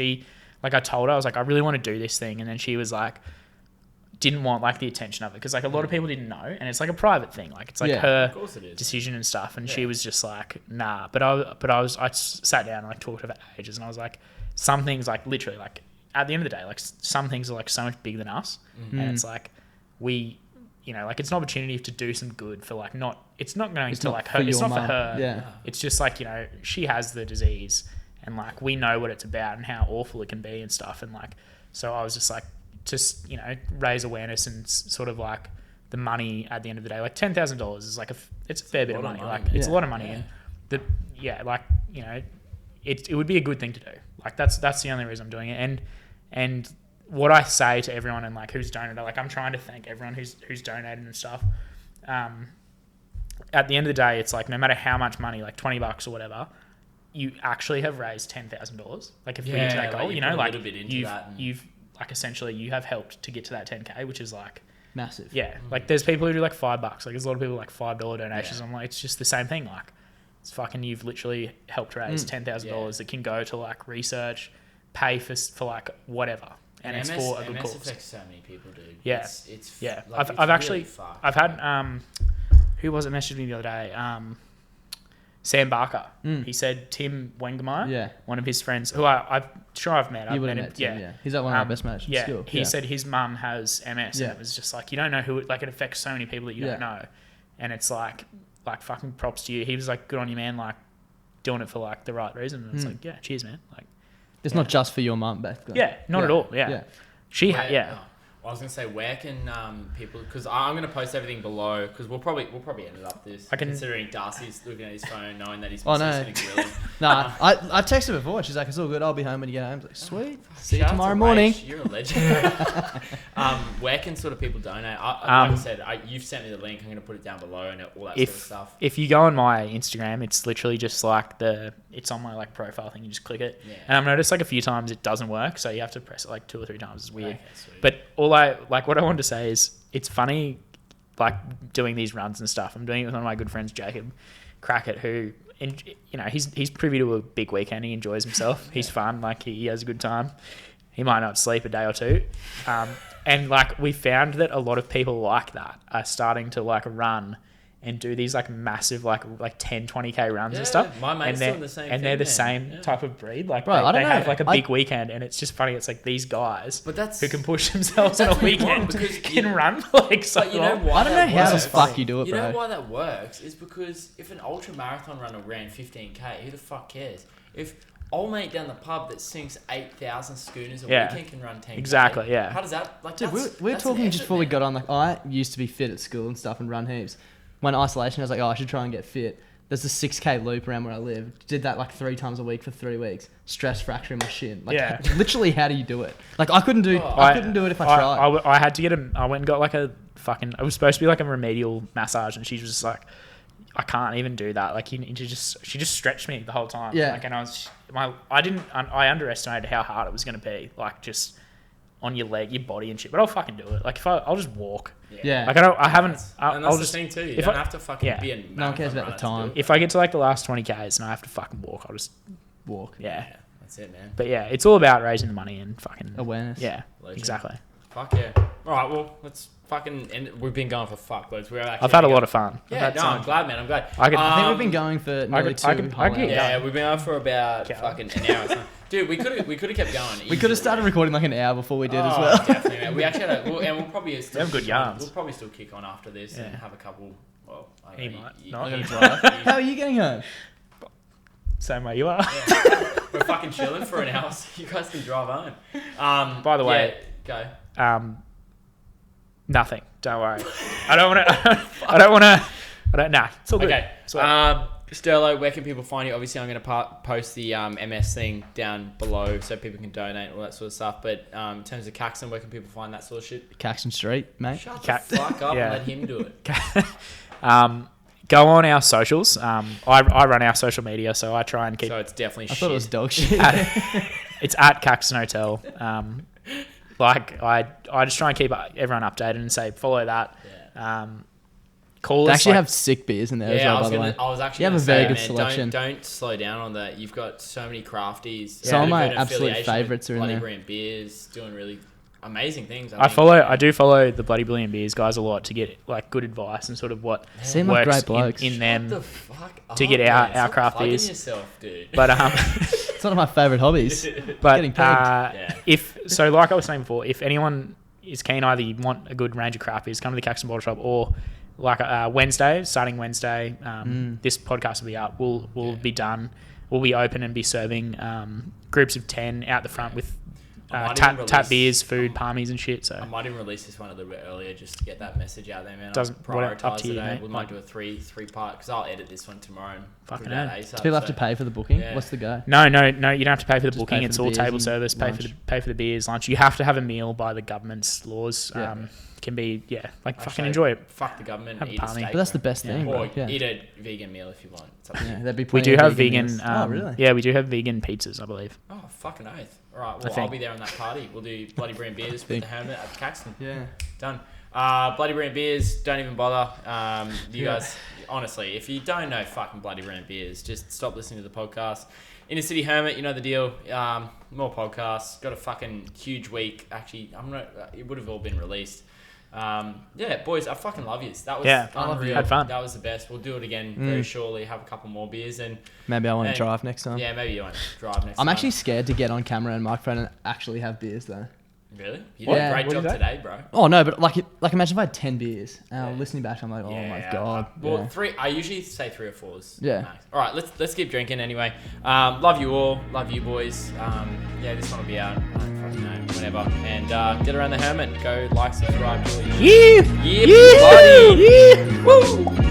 like I told her, I was like, I really want to do this thing, and then she was like, didn't want like the attention of it because like a lot of people didn't know, and it's like a private thing, like it's like her decision and stuff, and she was just like, nah. But I sat down and like talked to her for ages, and I was like, some things like literally like at the end of the day, like some things are like so much bigger than us, and it's like we, like it's an opportunity to do some good for like it's not going to like hurt. It's not for her. Yeah. It's just like she has the disease. And like we know what it's about and how awful it can be and stuff, and like so I was just like raise awareness and sort of like the money at the end of the day, like $10,000 is like it's a fair bit of money. Like it's a lot of money, and it would be a good thing to do. Like that's the only reason I'm doing it. And what I say to everyone and like who's donated, like I'm trying to thank everyone who's donated and stuff. At the end of the day, it's like no matter how much money, like $20 or whatever, you actually have raised $10,000. Like if we get to that goal, you've like essentially you have helped to get to that 10K, which is like massive. Yeah. Like there's people who do like $5. Like there's a lot of people like $5 donations. I'm like, it's just the same thing. Like it's fucking, you've literally helped raise $10,000 that can go to like research, pay for like whatever. And it's for a good cause. MS affects so many people, dude. Yeah. It's like, I've had, who was it messaged me the other day? Sam Barker. He said Tim Wengemeyer, one of his friends, who I'm sure I've met. I've met him. Yeah. He's like one of our best mates. Yeah. He said his mum has MS, and it was just like, you don't know who, like it affects so many people that you don't know. And it's like fucking props to you. He was like, good on you, man, like doing it for like the right reason. And it's like, yeah, cheers, man. Like it's not just for your mum, basically. Yeah, not at all. Yeah. I was gonna say, where can people? Because I'm gonna post everything below. Because we'll probably end it up this. Considering Darcy's looking at his phone, knowing that he's sitting grilling. Nah, I texted her before. She's like, "It's all good. I'll be home when you get home." I was like, "Sweet, see you tomorrow morning." You're a legend. Where can sort of people donate? Like I said, you've sent me the link. I'm gonna put it down below and all that sort of stuff. If you go on my Instagram, it's literally just like it's on my like profile thing. You just click it, and I've noticed like a few times it doesn't work, so you have to press it like 2 or 3 times. It's weird, but what I wanted to say is it's funny, like doing these runs and stuff. I'm doing it with one of my good friends, Jacob Crackett, who, he's privy to a big weekend. He enjoys himself. He's fun. Like he has a good time. He might not sleep a day or two. And like we found that a lot of people like that are starting to like run and do these like massive like 10, 20K runs and stuff. My mate's doing the same thing. And they're the same type of breed. Like Bro, they have like a big weekend, and it's just funny. It's like these guys who can push themselves on a weekend can run like so long. I don't know how the fuck you do it, bro. You know why that works? Is because if an ultra marathon runner ran 15K, who the fuck cares? If old mate down the pub that sinks 8,000 schooners a weekend can run 10K. Exactly, yeah. How does that... Like, dude, we were talking just before we got on. Like, I used to be fit at school and stuff and run heaps. When isolation, I was like, I should try and get fit. There's a 6K loop around where I live. Did that like 3 times a week for 3 weeks. Stress fracture in my shin. Like, literally, how do you do it? Like, I couldn't do it if I tried. I had to get I went and got like a fucking... It was supposed to be like a remedial massage, and she was just like, I can't even do that. Like, she just stretched me the whole time. Yeah. Like, and I underestimated how hard it was going to be. Like, just on your leg, your body and shit. But I'll fucking do it. Like, I'll just walk. Yeah. Like, I'll just think too. You don't have to fucking be a marathon. No one cares about the time. If I get to like the last 20Ks and I have to fucking walk, I'll just walk. Yeah. That's it, man. But yeah, it's all about raising the money and fucking awareness. Yeah. Exactly. Fuck yeah. All right, well, let's fucking end. We've been going for fuckloads. I've had a lot of fun. Yeah, I'm glad, man. I'm glad. I think we've been going for nearly 2 hours. Yeah, we've been going for about fucking an hour. Dude, we could have kept going. We could have started recording like an hour before we did as well. Definitely, man. We actually had we'll probably still have good yarns. We'll probably still kick on after this and have a couple. Well, he might. I'm gonna drive. How are you getting home? Same way you are. Yeah. We're fucking chilling for an hour, so you guys can drive home. By the way, go. Nothing. Don't worry. I don't want to. Nah, it's all good. Okay. Sterlo, where can people find you? Obviously, I'm going to post the MS thing down below so people can donate and all that sort of stuff. But in terms of Caxton, where can people find that sort of shit? Caxton Street, mate. Shut the fuck up and let him do it. Go on our socials. I run our social media, so I try and keep... So it's definitely shit. I thought it was dog shit. It's at Caxton Hotel. like I just try and keep everyone updated and say follow that. Yeah. Call They us. actually Like, have sick beers in there as well, by the way. I was actually You have gonna a very say, good man, selection. Don't slow down on that. You've got so many crafties. Some of You've my got an absolute affiliation with favourites are in Bloody there. Brilliant Beers, doing really amazing things. I do follow the Bloody Brilliant Beers guys a lot to get like good advice and sort of what Seem like works great blokes. in them. What the fuck to get up, our man? Stop craft plugging beers. yourself, dude. But It's one of my favourite hobbies. but Getting paid. Yeah. like I was saying before, if anyone is keen, either you want a good range of craft beers, come to the Caxton Bottle Shop, or like starting Wednesday, this podcast will be up. We'll be done. We'll be open and be serving groups of 10 out the front with tap beers, food, palmies and shit. So I might even release this one a little bit earlier just to get that message out there, man. Doesn't- I'll up prioritize to you, it. mate. We might do a three part because I'll edit this one tomorrow. And Fucking put it out hell. ASAP, Do people have so- to pay for the booking? Yeah. What's the go? no, you don't have to pay for the Just booking. pay for It's the all beers table and service. Pay for the beers, lunch. You have to have a meal by the government's laws. Yeah. Can be fucking Actually, enjoy it. Fuck the government. Have a Eat a palmy. steak, But that's the bro. best Yeah. thing, Or bro. Yeah. eat a vegan meal if you want. It's up to you. Yeah, there'd be We plenty do of have vegan. meals. Oh, really? Yeah, we do have vegan pizzas, I believe. Oh, fucking oath. All right, I well, I'll think. be there on that party. We'll do Bloody Brilliant Beers with the Hermit at Caxton. Yeah. Done. Bloody Brilliant Beers, don't even bother. You guys, honestly, if you don't know fucking Bloody Brilliant Beers, just stop listening to the podcast. Inner City Hermit, you know the deal. More podcasts. Got a fucking huge week. Actually, it would have all been released. Yeah, boys, I fucking love you. That was unreal. Had fun. That was the best. We'll do it again very shortly. Have a couple more beers and Maybe I want to And- drive next time. yeah, maybe you won't drive next I'm time. actually scared to get on camera and microphone and actually have beers though. Really? You What? did a great What job did you say? today, bro. Oh no, but like imagine if I had 10 beers and I'm Yeah. listening back, I'm like, oh Yeah, my god. Well, yeah. 3. I usually say 3 or 4s. Yeah. Max. All right, let's keep drinking anyway. Love you all. Love you boys. Yeah, this one will be out. I don't fucking know, whenever. And get around the Hermit. Go like, subscribe, do all you. Yeah. Yeah, buddy. Woo!